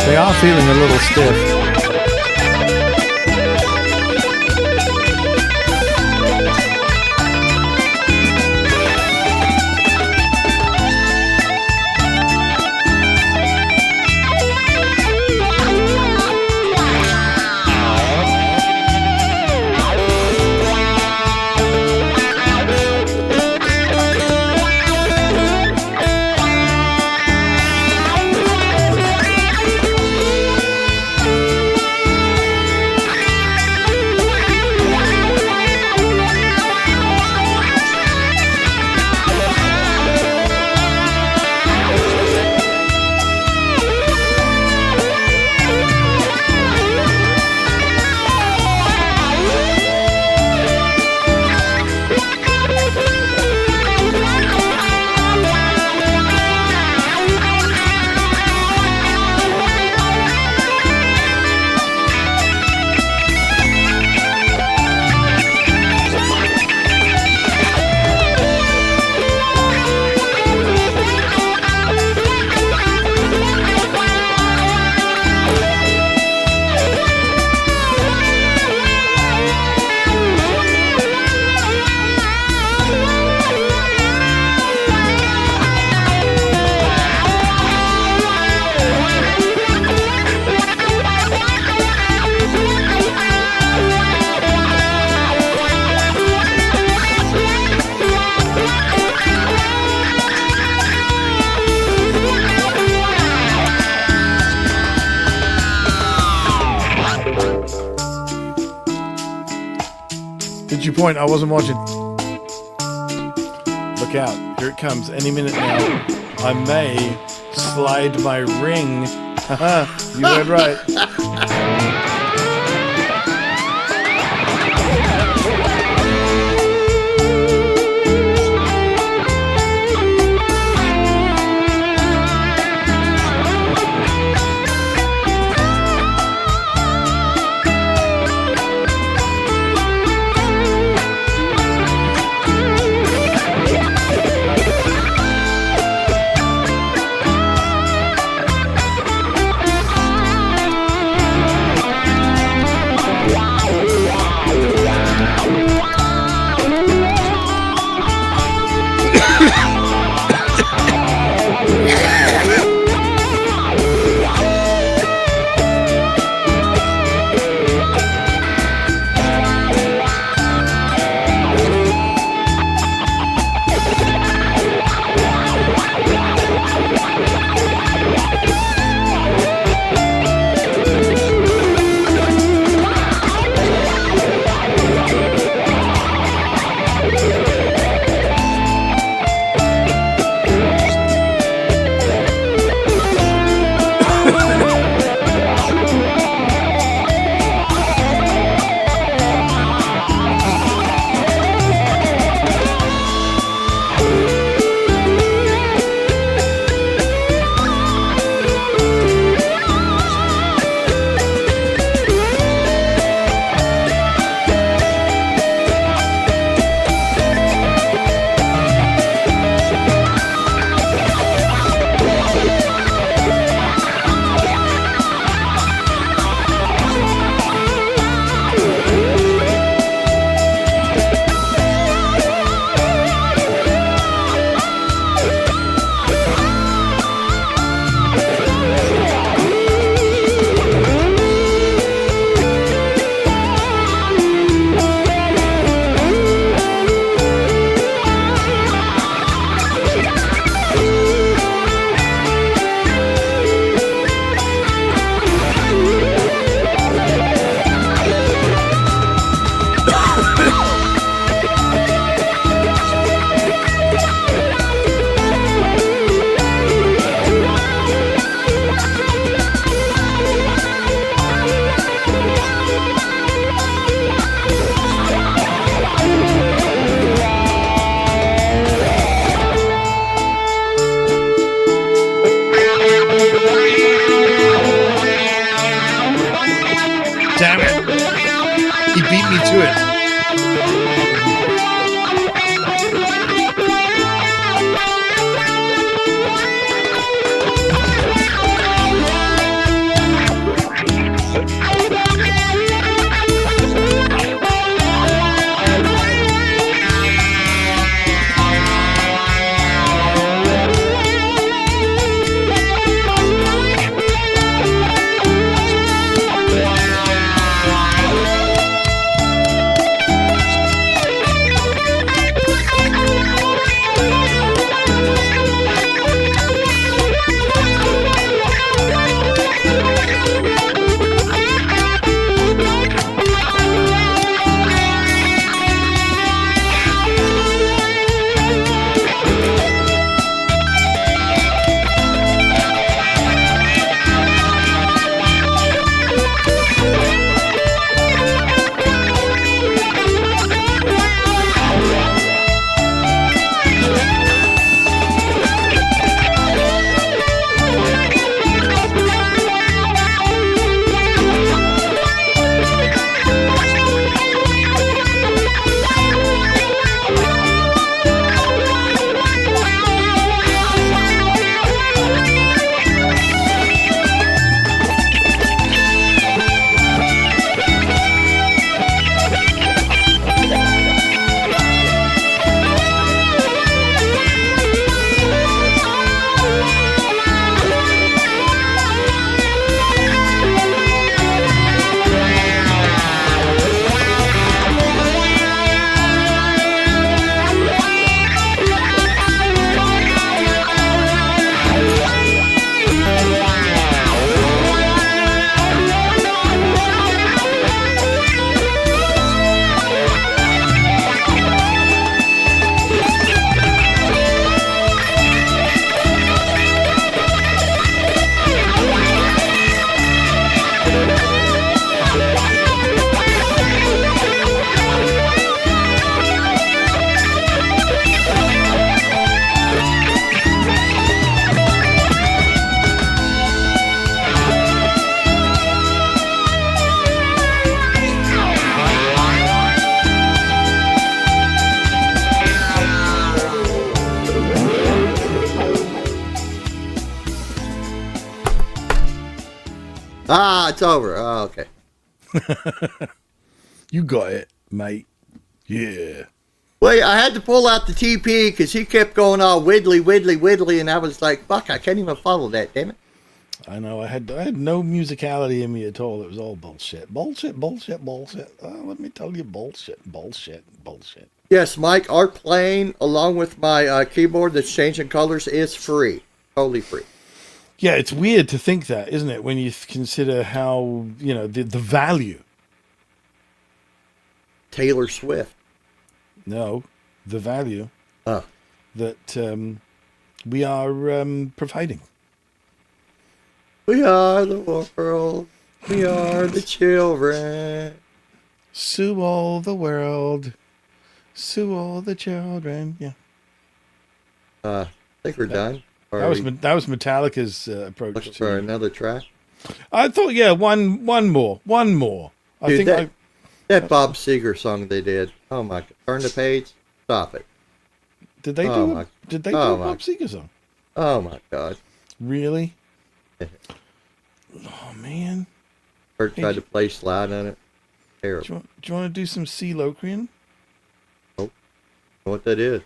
They are feeling a little stiff. Did you point? I wasn't watching. Look out. Here it comes. Any minute now. I may slide my ring. Haha, you heard right. Ah, it's over. Oh, okay. You got it, mate. Yeah. Well, I had to pull out the TP because he kept going all widdly, and I was like, fuck, I can't even follow that, damn it. I know. I had no musicality in me at all. It was all bullshit. Bullshit. Oh, let me tell you, bullshit. Yes, Mike, art playing along with my keyboard that's changing colors is free. Totally free. Yeah, it's weird to think that, isn't it? When you consider how, the value. Taylor Swift. No, the value Oh. that we are providing. We are the world. We are the children. Sue all the world. Sue all the children. Yeah. I think we're done. That was Metallica's approach Looking to for another track. I thought, yeah, one more. Dude, that Bob Seger song they did. Oh my! Turn the page. Stop it. Did they do a Bob Seger song? Oh my God! Really? Oh man! Kurt tried to play slide on it. Terrible. Do you want to do some C. Locrian? Oh, what that is?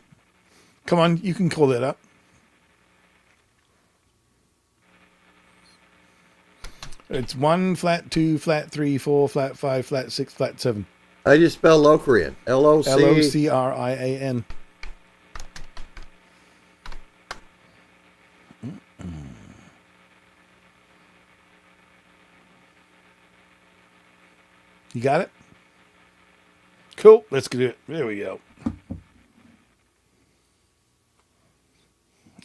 Come on, you can call that up. It's 1, flat 2, flat 3, 4, flat 5, flat 6, flat 7. I just spell Locrian. Locrian. You got it? Cool. Let's do it. There we go.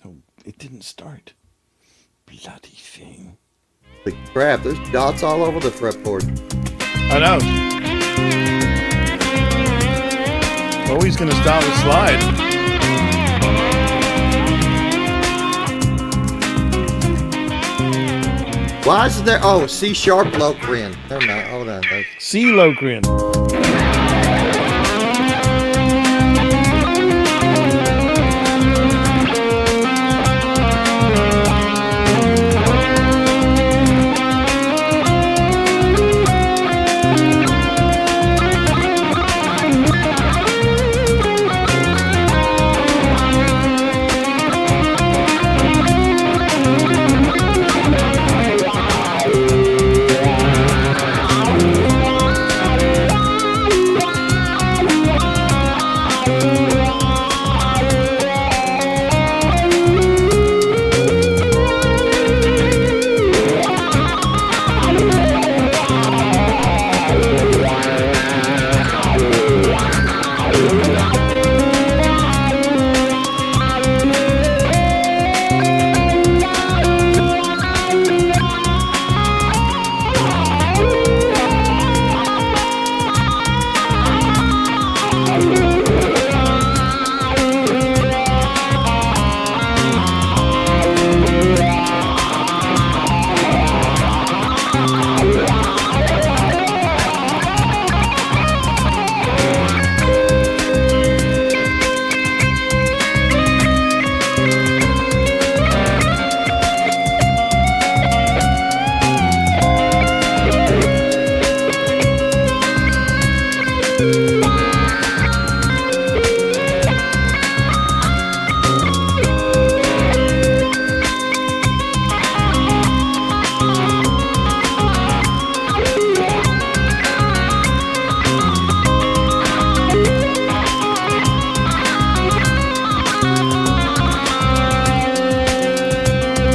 Oh, it didn't start. Bloody thing. The crap, there's dots all over the fretboard. I know. Always going to start with slide. Why is there? Oh, C sharp Locrian. Never mind. Hold on. C Locrian.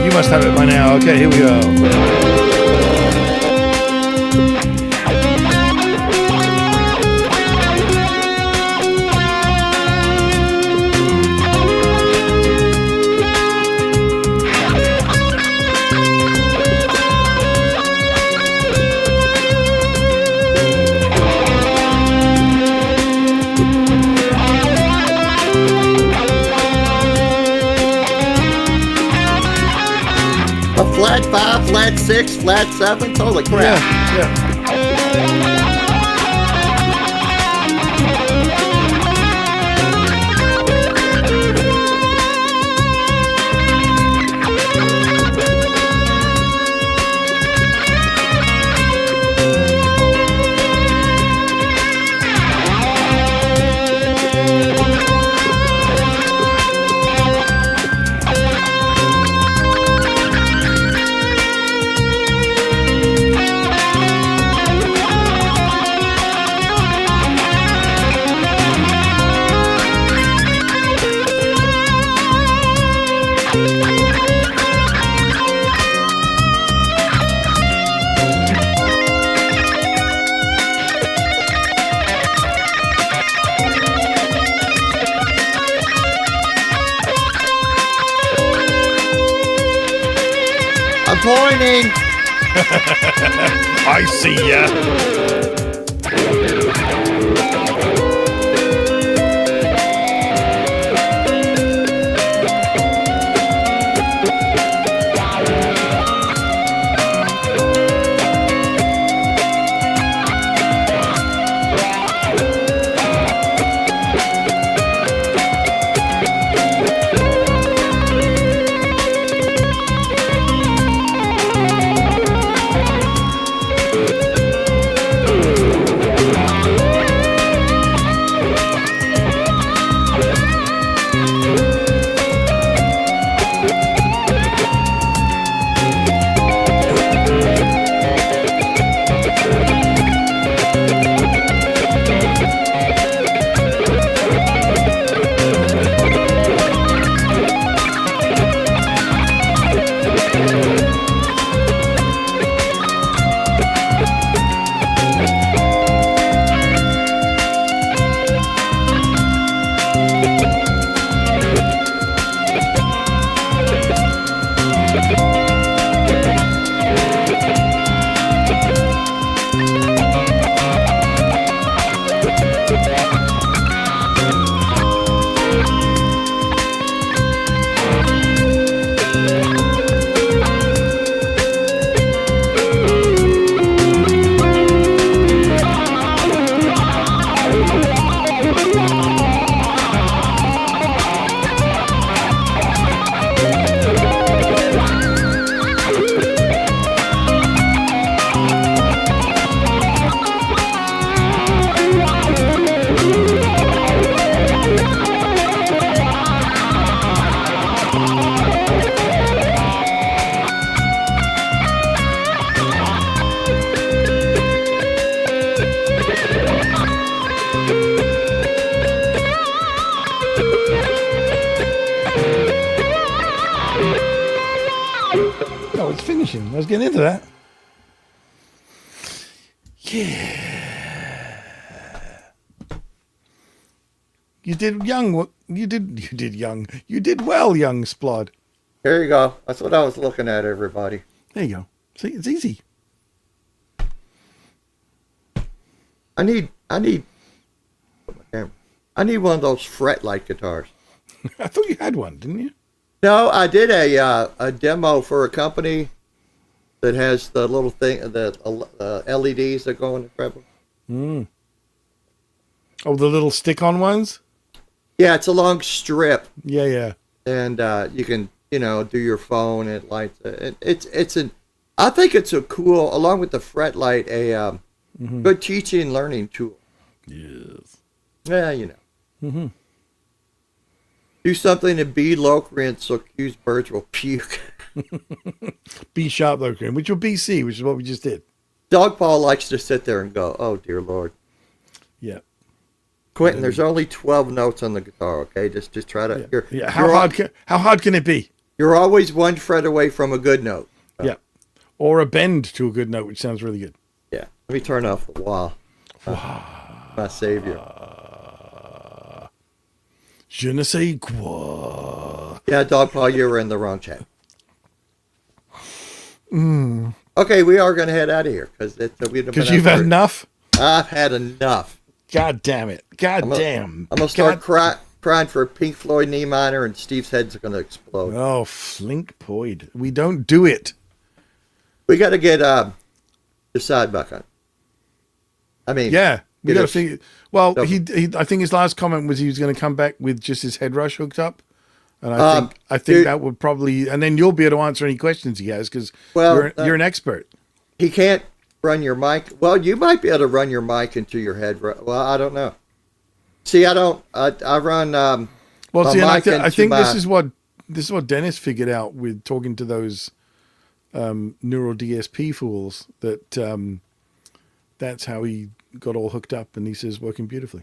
You must have it by now. Okay, here we go. Flat 5, flat 6, flat 7. Holy crap. Yeah. pointing. I see ya. Oh, it's finishing. I was getting into that. Yeah. You did young. You did young. You did well, young Splod. Here you go. That's what I was looking at, everybody. There you go. See, it's easy. I need one of those fret light guitars. I thought you had one, didn't you? No, I did a demo for a company that has the little thing, the LEDs that go in the treble. Mm. Oh, the little stick-on ones? Yeah, it's a long strip. Yeah, yeah. And you can, do your phone. It lights. I think it's a cool, along with the fret light, good teaching and learning tool. Yes. Yeah, Mm-hmm. Do something in B Locrian so accused birds will puke. B sharp Locrian, which will be C, which is what we just did. Dog Paul likes to sit there and go, oh, dear Lord. Yeah. Quentin, there's only 12 notes on the guitar, okay? Just try to... Yeah. How hard can it be? You're always one fret away from a good note. Yeah. Or a bend to a good note, which sounds really good. Yeah. Let me turn off the wah. My savior. Je ne sais quoi. Yeah, Dog Paul, you were in the wrong chat. Okay, we are going to head out of here. Because you've had enough? I've had enough. God damn it. God damn. I'm going to start crying for a Pink Floyd knee minor, and Steve's head's going to explode. Oh, flink poid. We don't do it. We got to get the side buck on. I mean... Yeah. We got to figure. Well, he I think his last comment was he was going to come back with just his head rush hooked up, and I think that would probably, and then you'll be able to answer any questions he has because you're an expert. He can't run your mic. Well, you might be able to run your mic into your head. Well, I don't know. See, I don't. I run. Well, see, I think this is what Dennis figured out with talking to those neural DSP fools that that's how he got all hooked up, and he says working beautifully.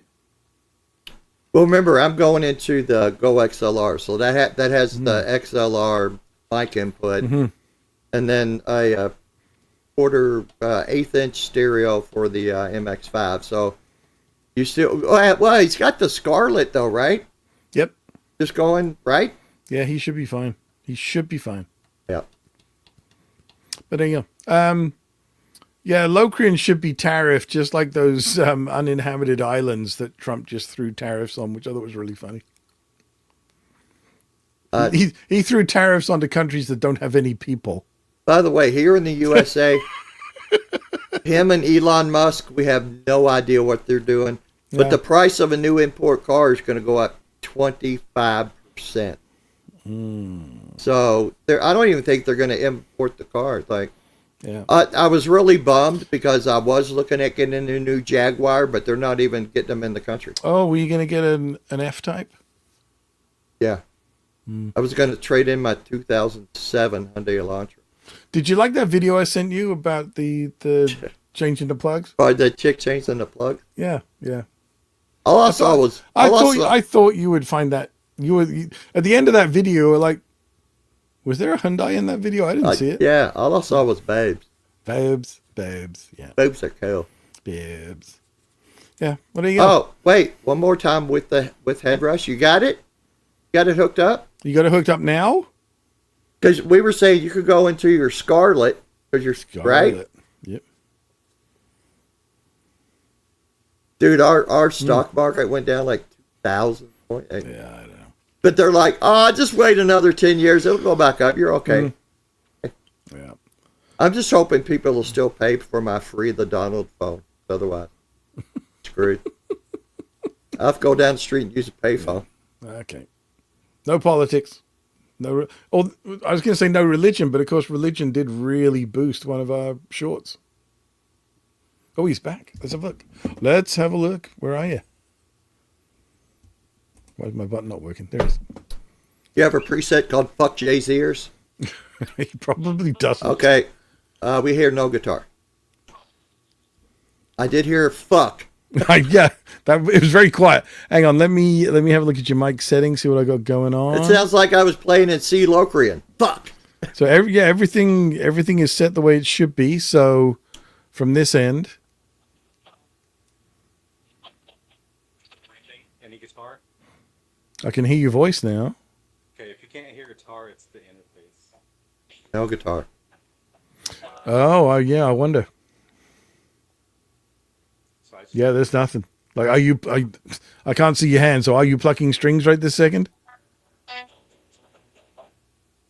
Well, remember, I'm going into the Go XLR, so that has the XLR mic input, and then a quarter eighth inch stereo for the MX5. So you still well, he's got the Scarlett though, right? Yep. Just going right. Yeah, he should be fine. He should be fine. Yep. But there you go. Yeah, Locrian should be tariffed just like those uninhabited islands that Trump just threw tariffs on, which I thought was really funny. He threw tariffs onto countries that don't have any people. By the way, here in the USA, him and Elon Musk, we have no idea what they're doing. But the price of a new import car is going to go up 25%. So I don't even think they're going to import the cars. Like, I was really bummed because I was looking at getting a new Jaguar, but they're not even getting them in the country. Oh, were you going to get an F-Type? Yeah. I was going to trade in my 2007 Hyundai Elantra. Did you like that video I sent you about the changing the plugs? Oh, the chick changing the plug? Yeah. All I saw was... I thought you would find that... at the end of that video, you were like, was there a Hyundai in that video? I didn't see it. Yeah, all I saw was babes. Babes, yeah. Babes are cool. Babes. Yeah, what do you got? Oh, wait, one more time with Headrush. You got it? You got it hooked up? You got it hooked up now? Because we were saying you could go into your Scarlet, because you're Scarlet. Right? Yep. Dude, our stock market went down like 2,000 points. Yeah, I know. But they're like, just wait another 10 years. It'll go back up. You're okay. Yeah. I'm just hoping people will still pay for my free the Donald phone. Otherwise, screwed. I'll have to go down the street and use a payphone. Okay. No politics. I was going to say no religion, but of course religion did really boost one of our shorts. Oh, he's back. Let's have a look. Where are you? Why is my button not working? There it is. You have a preset called Fuck Jay's Ears? He probably doesn't. Okay. We hear no guitar. I did hear fuck. Yeah, it was very quiet. Hang on, let me have a look at your mic settings, see what I got going on. It sounds like I was playing in C Locrian. Fuck. So everything is set the way it should be. So from this end, any guitar? I can hear your voice now. Okay, if you can't hear guitar, it's the interface. No guitar. Oh, yeah, I wonder. So Yeah, there's nothing. Like, I can't see your hand, so are you plucking strings right this second?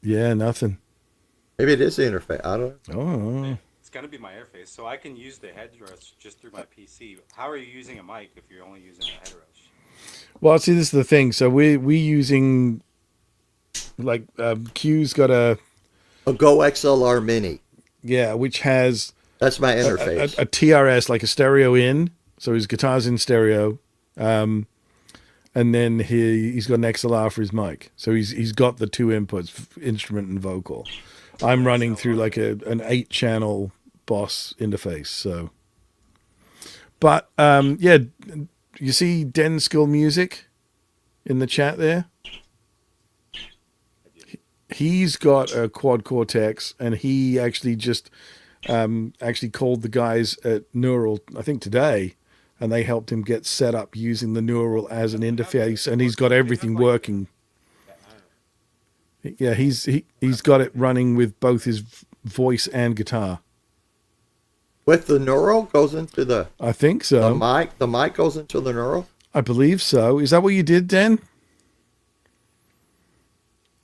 Yeah, nothing. Maybe it is the interface. I don't know. Oh. It's going to be my interface, so I can use the headrush just through my PC. How are you using a mic if you're only using a headrush? Well, see, this is the thing. So we're using, like, Q's got a Go XLR Mini. Yeah, which has... That's my interface. A TRS, like a stereo in. So his guitar's in stereo. And then he's got an XLR for his mic. So he's got the two inputs, instrument and vocal. I'm running through like an 8-channel Boss interface. So, but yeah, you see Den Skill Music in the chat there? He's got a quad Cortex, and he actually just actually called the guys at Neural, I think today, and they helped him get set up using the Neural as an interface, and he's got everything working. Yeah, he's got it running with both his voice and guitar. With the Neural goes into the... I think so. The mic goes into the Neural? I believe so. Is that what you did, Dan?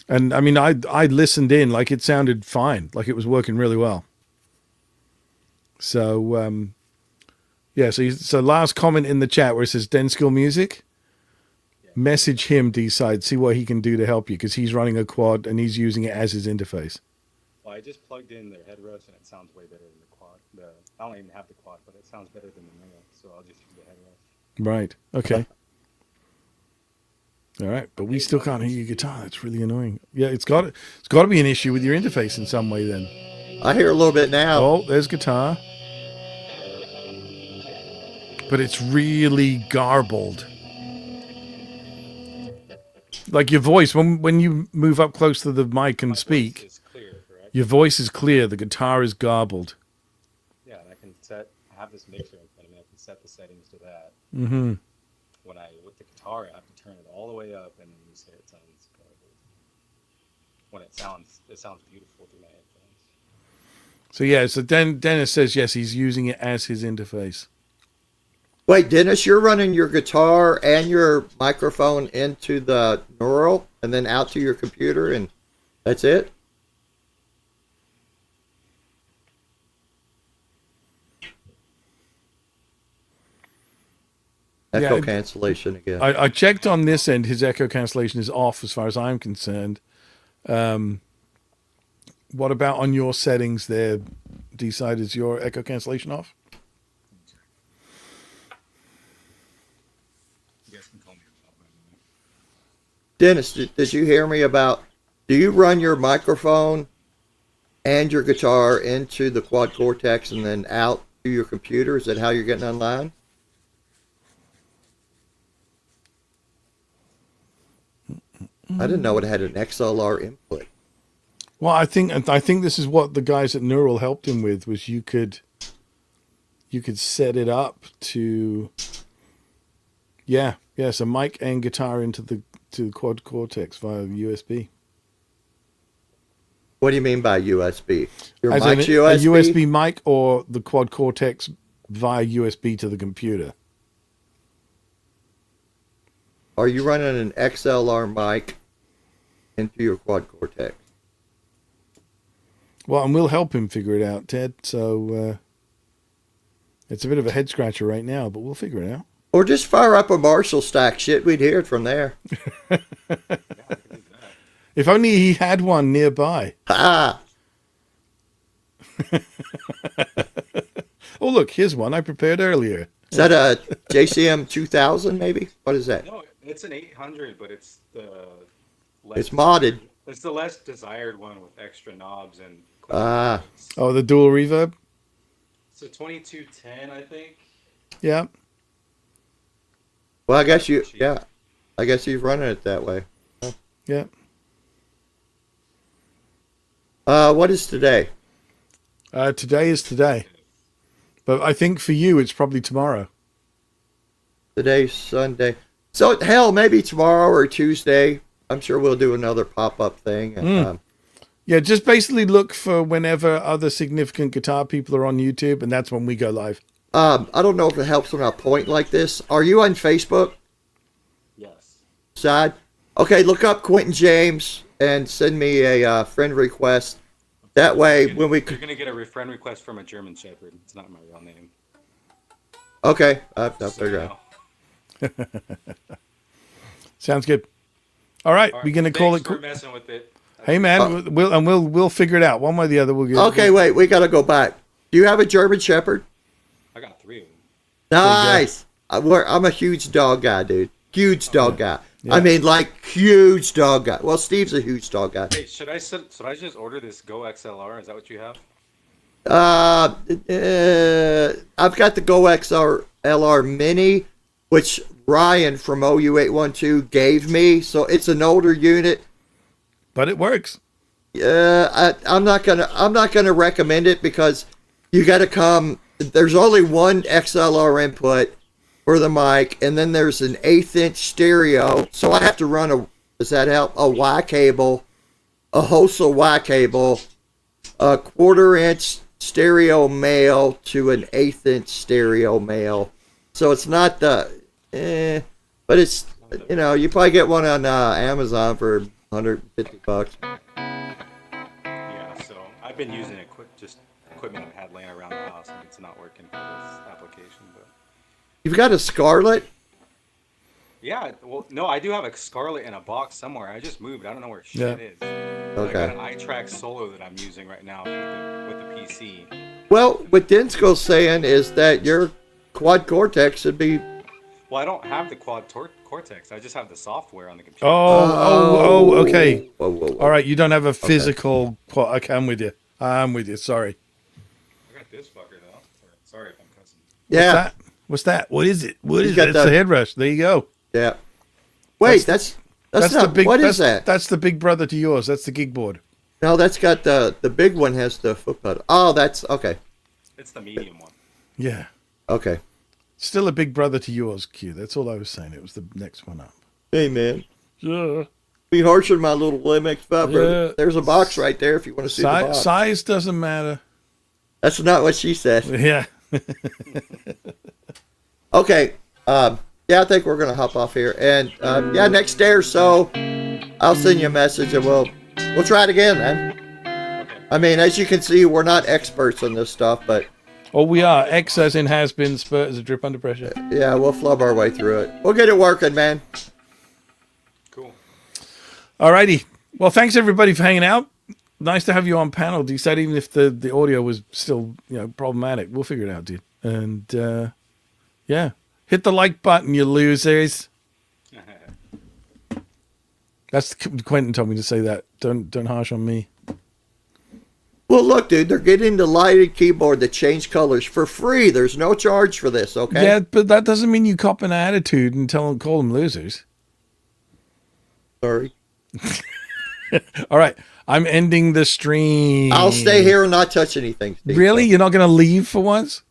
And I mean, I listened in, like it sounded fine, like it was working really well. So, yeah, so last comment in the chat where it says Den Skill Music, message him, D-Side, see what he can do to help you, because he's running a quad and he's using it as his interface. Well, I just plugged in their headrush and it sounds way better than the quad. I don't even have the quad, but it sounds better than the Neural, so I'll just use the headrush. Right, okay. All right, but we still can't hear your guitar. That's really annoying. Yeah, it's got to be an issue with your interface in some way then. I hear a little bit now. Oh, there's guitar. But it's really garbled. Like your voice, when you move up close to the mic and speak, your voice is clear. The guitar is garbled. Yeah, and I have this mixer in front of me. I can set the settings to that. Mm-hmm. With the guitar, I have to turn it all the way up, and then you say it sounds garbled. When it sounds beautiful through my headphones. So yeah, so Dennis says yes, he's using it as his interface. Wait, Dennis, you're running your guitar and your microphone into the neural and then out to your computer, and that's it? Echo cancellation again. I checked on this end. His echo cancellation is off as far as I'm concerned. What about on your settings there, D-Side? Is your echo cancellation off? Dennis, did you hear me about, do you run your microphone and your guitar into the Quad Cortex and then out to your computer? Is that how you're getting online? I didn't know it had an XLR input. Well, I think this is what the guys at Neural helped him with, was you could set it up to so mic and guitar into the Quad Cortex via USB. What do you mean by USB? Your As mic's in USB? a USB mic or the Quad Cortex via USB to the computer. Are you running an XLR mic into your Quad Cortex? Well, and we'll help him figure it out, Ted. So it's a bit of a head scratcher right now, but we'll figure it out. Or just fire up a Marshall stack. Shit, we'd hear it from there. If only he had one nearby. Ah! Oh, look, here's one I prepared earlier. Is that a JCM 2000 maybe? What is that? No, it's an 800, but it's the It's modded. It's the less desired one with extra knobs and. Ah. Oh, the dual reverb? It's a 2210, I think. Yeah. Well, I guess he's running it that way. Yeah. What is today? Today is today. But I think for you, it's probably tomorrow. Today's Sunday. So, hell, maybe tomorrow or Tuesday. I'm sure we'll do another pop-up thing. And, yeah, just basically look for whenever other significant guitar people are on YouTube, and that's when we go live. I don't know if it helps when I point like this. Are you on Facebook? Yes. Side? Okay, look up Quentin James and send me a friend request. That way, when we... You're going to get a friend request from a German Shepherd. It's not my real name. Okay, I'll figure out. Sounds good. All right, we're going to call it... Thanks for messing with it. Hey, man, we'll figure it out. One way or the other, we'll get... Okay, wait, we got to go back. Do you have a German Shepherd? I got 3 of them. Nice. I'm a huge dog guy, dude. Huge dog guy. Yeah. I mean, like, huge dog guy. Well, Steve's a huge dog guy. Hey, should I just order this Go XLR? Is that what you have? I've got the Go XLR Mini, which Ryan from OU812 gave me. So it's an older unit, but it works. I'm not gonna recommend it because you got to come. There's only one XLR input for the mic, and then there's an 1/8-inch stereo. So I have to run does that help? A Y cable, a Hosel Y cable, a 1/4-inch stereo male to an 1/8-inch stereo male. So it's not but it's, you probably get one on Amazon for $150. Yeah, so I've been using equipment I've had laying around the house, and it's not working for this application. But You've got a Scarlett? yeah, well, no, I do have a Scarlett in a box somewhere. I just moved. I don't know where shit is. Okay. I got an iTrack Solo that I'm using right now with the PC. Well, what Densko's saying is that your Quad Cortex should be... Well, I don't have the Quad Cortex. I just have the software on the computer. Oh, okay. Whoa. All right, you don't have a physical... Okay, I'm with you. Sorry. I got this fucker, though. Sorry if I'm cussing. Yeah. What's that? What is it? What is got it? It's the head rush. There you go. Yeah. Wait, that's not... the big, what is that? That's the big brother to yours. That's the gig board. No, that's got the big one has the foot pedal. Oh, that's... Okay. It's the medium one. Yeah. Okay. Still a big brother to yours, Q. That's all I was saying. It was the next one up. Hey, man. Yeah. Be harsher than my little MX5 brother. Yeah. There's a box right there if you want to see the box. Size doesn't matter. That's not what she said. Yeah. Okay. Yeah, I think we're gonna hop off here, and yeah, next day or so, I'll send you a message, and we'll try it again, man. Okay. I mean, as you can see, we're not experts on this stuff, but Oh, we are. X as in has been, spurt as a drip under pressure. yeah, we'll flub our way through it. We'll get it working, man. Cool. Alrighty. Well, thanks everybody for hanging out. Nice to have you on panel. You said even if the audio was still problematic, we'll figure it out, dude. And yeah, hit the like button, you losers. That's Quentin told me to say that. Don't harsh on me. Well, look, dude, they're getting the lighted keyboard that change colors for free. There's no charge for this, okay? Yeah, but that doesn't mean you cop an attitude and call them losers. Sorry. All right, I'm ending the stream. I'll stay here and not touch anything, Steve. Really? You're not going to leave for once?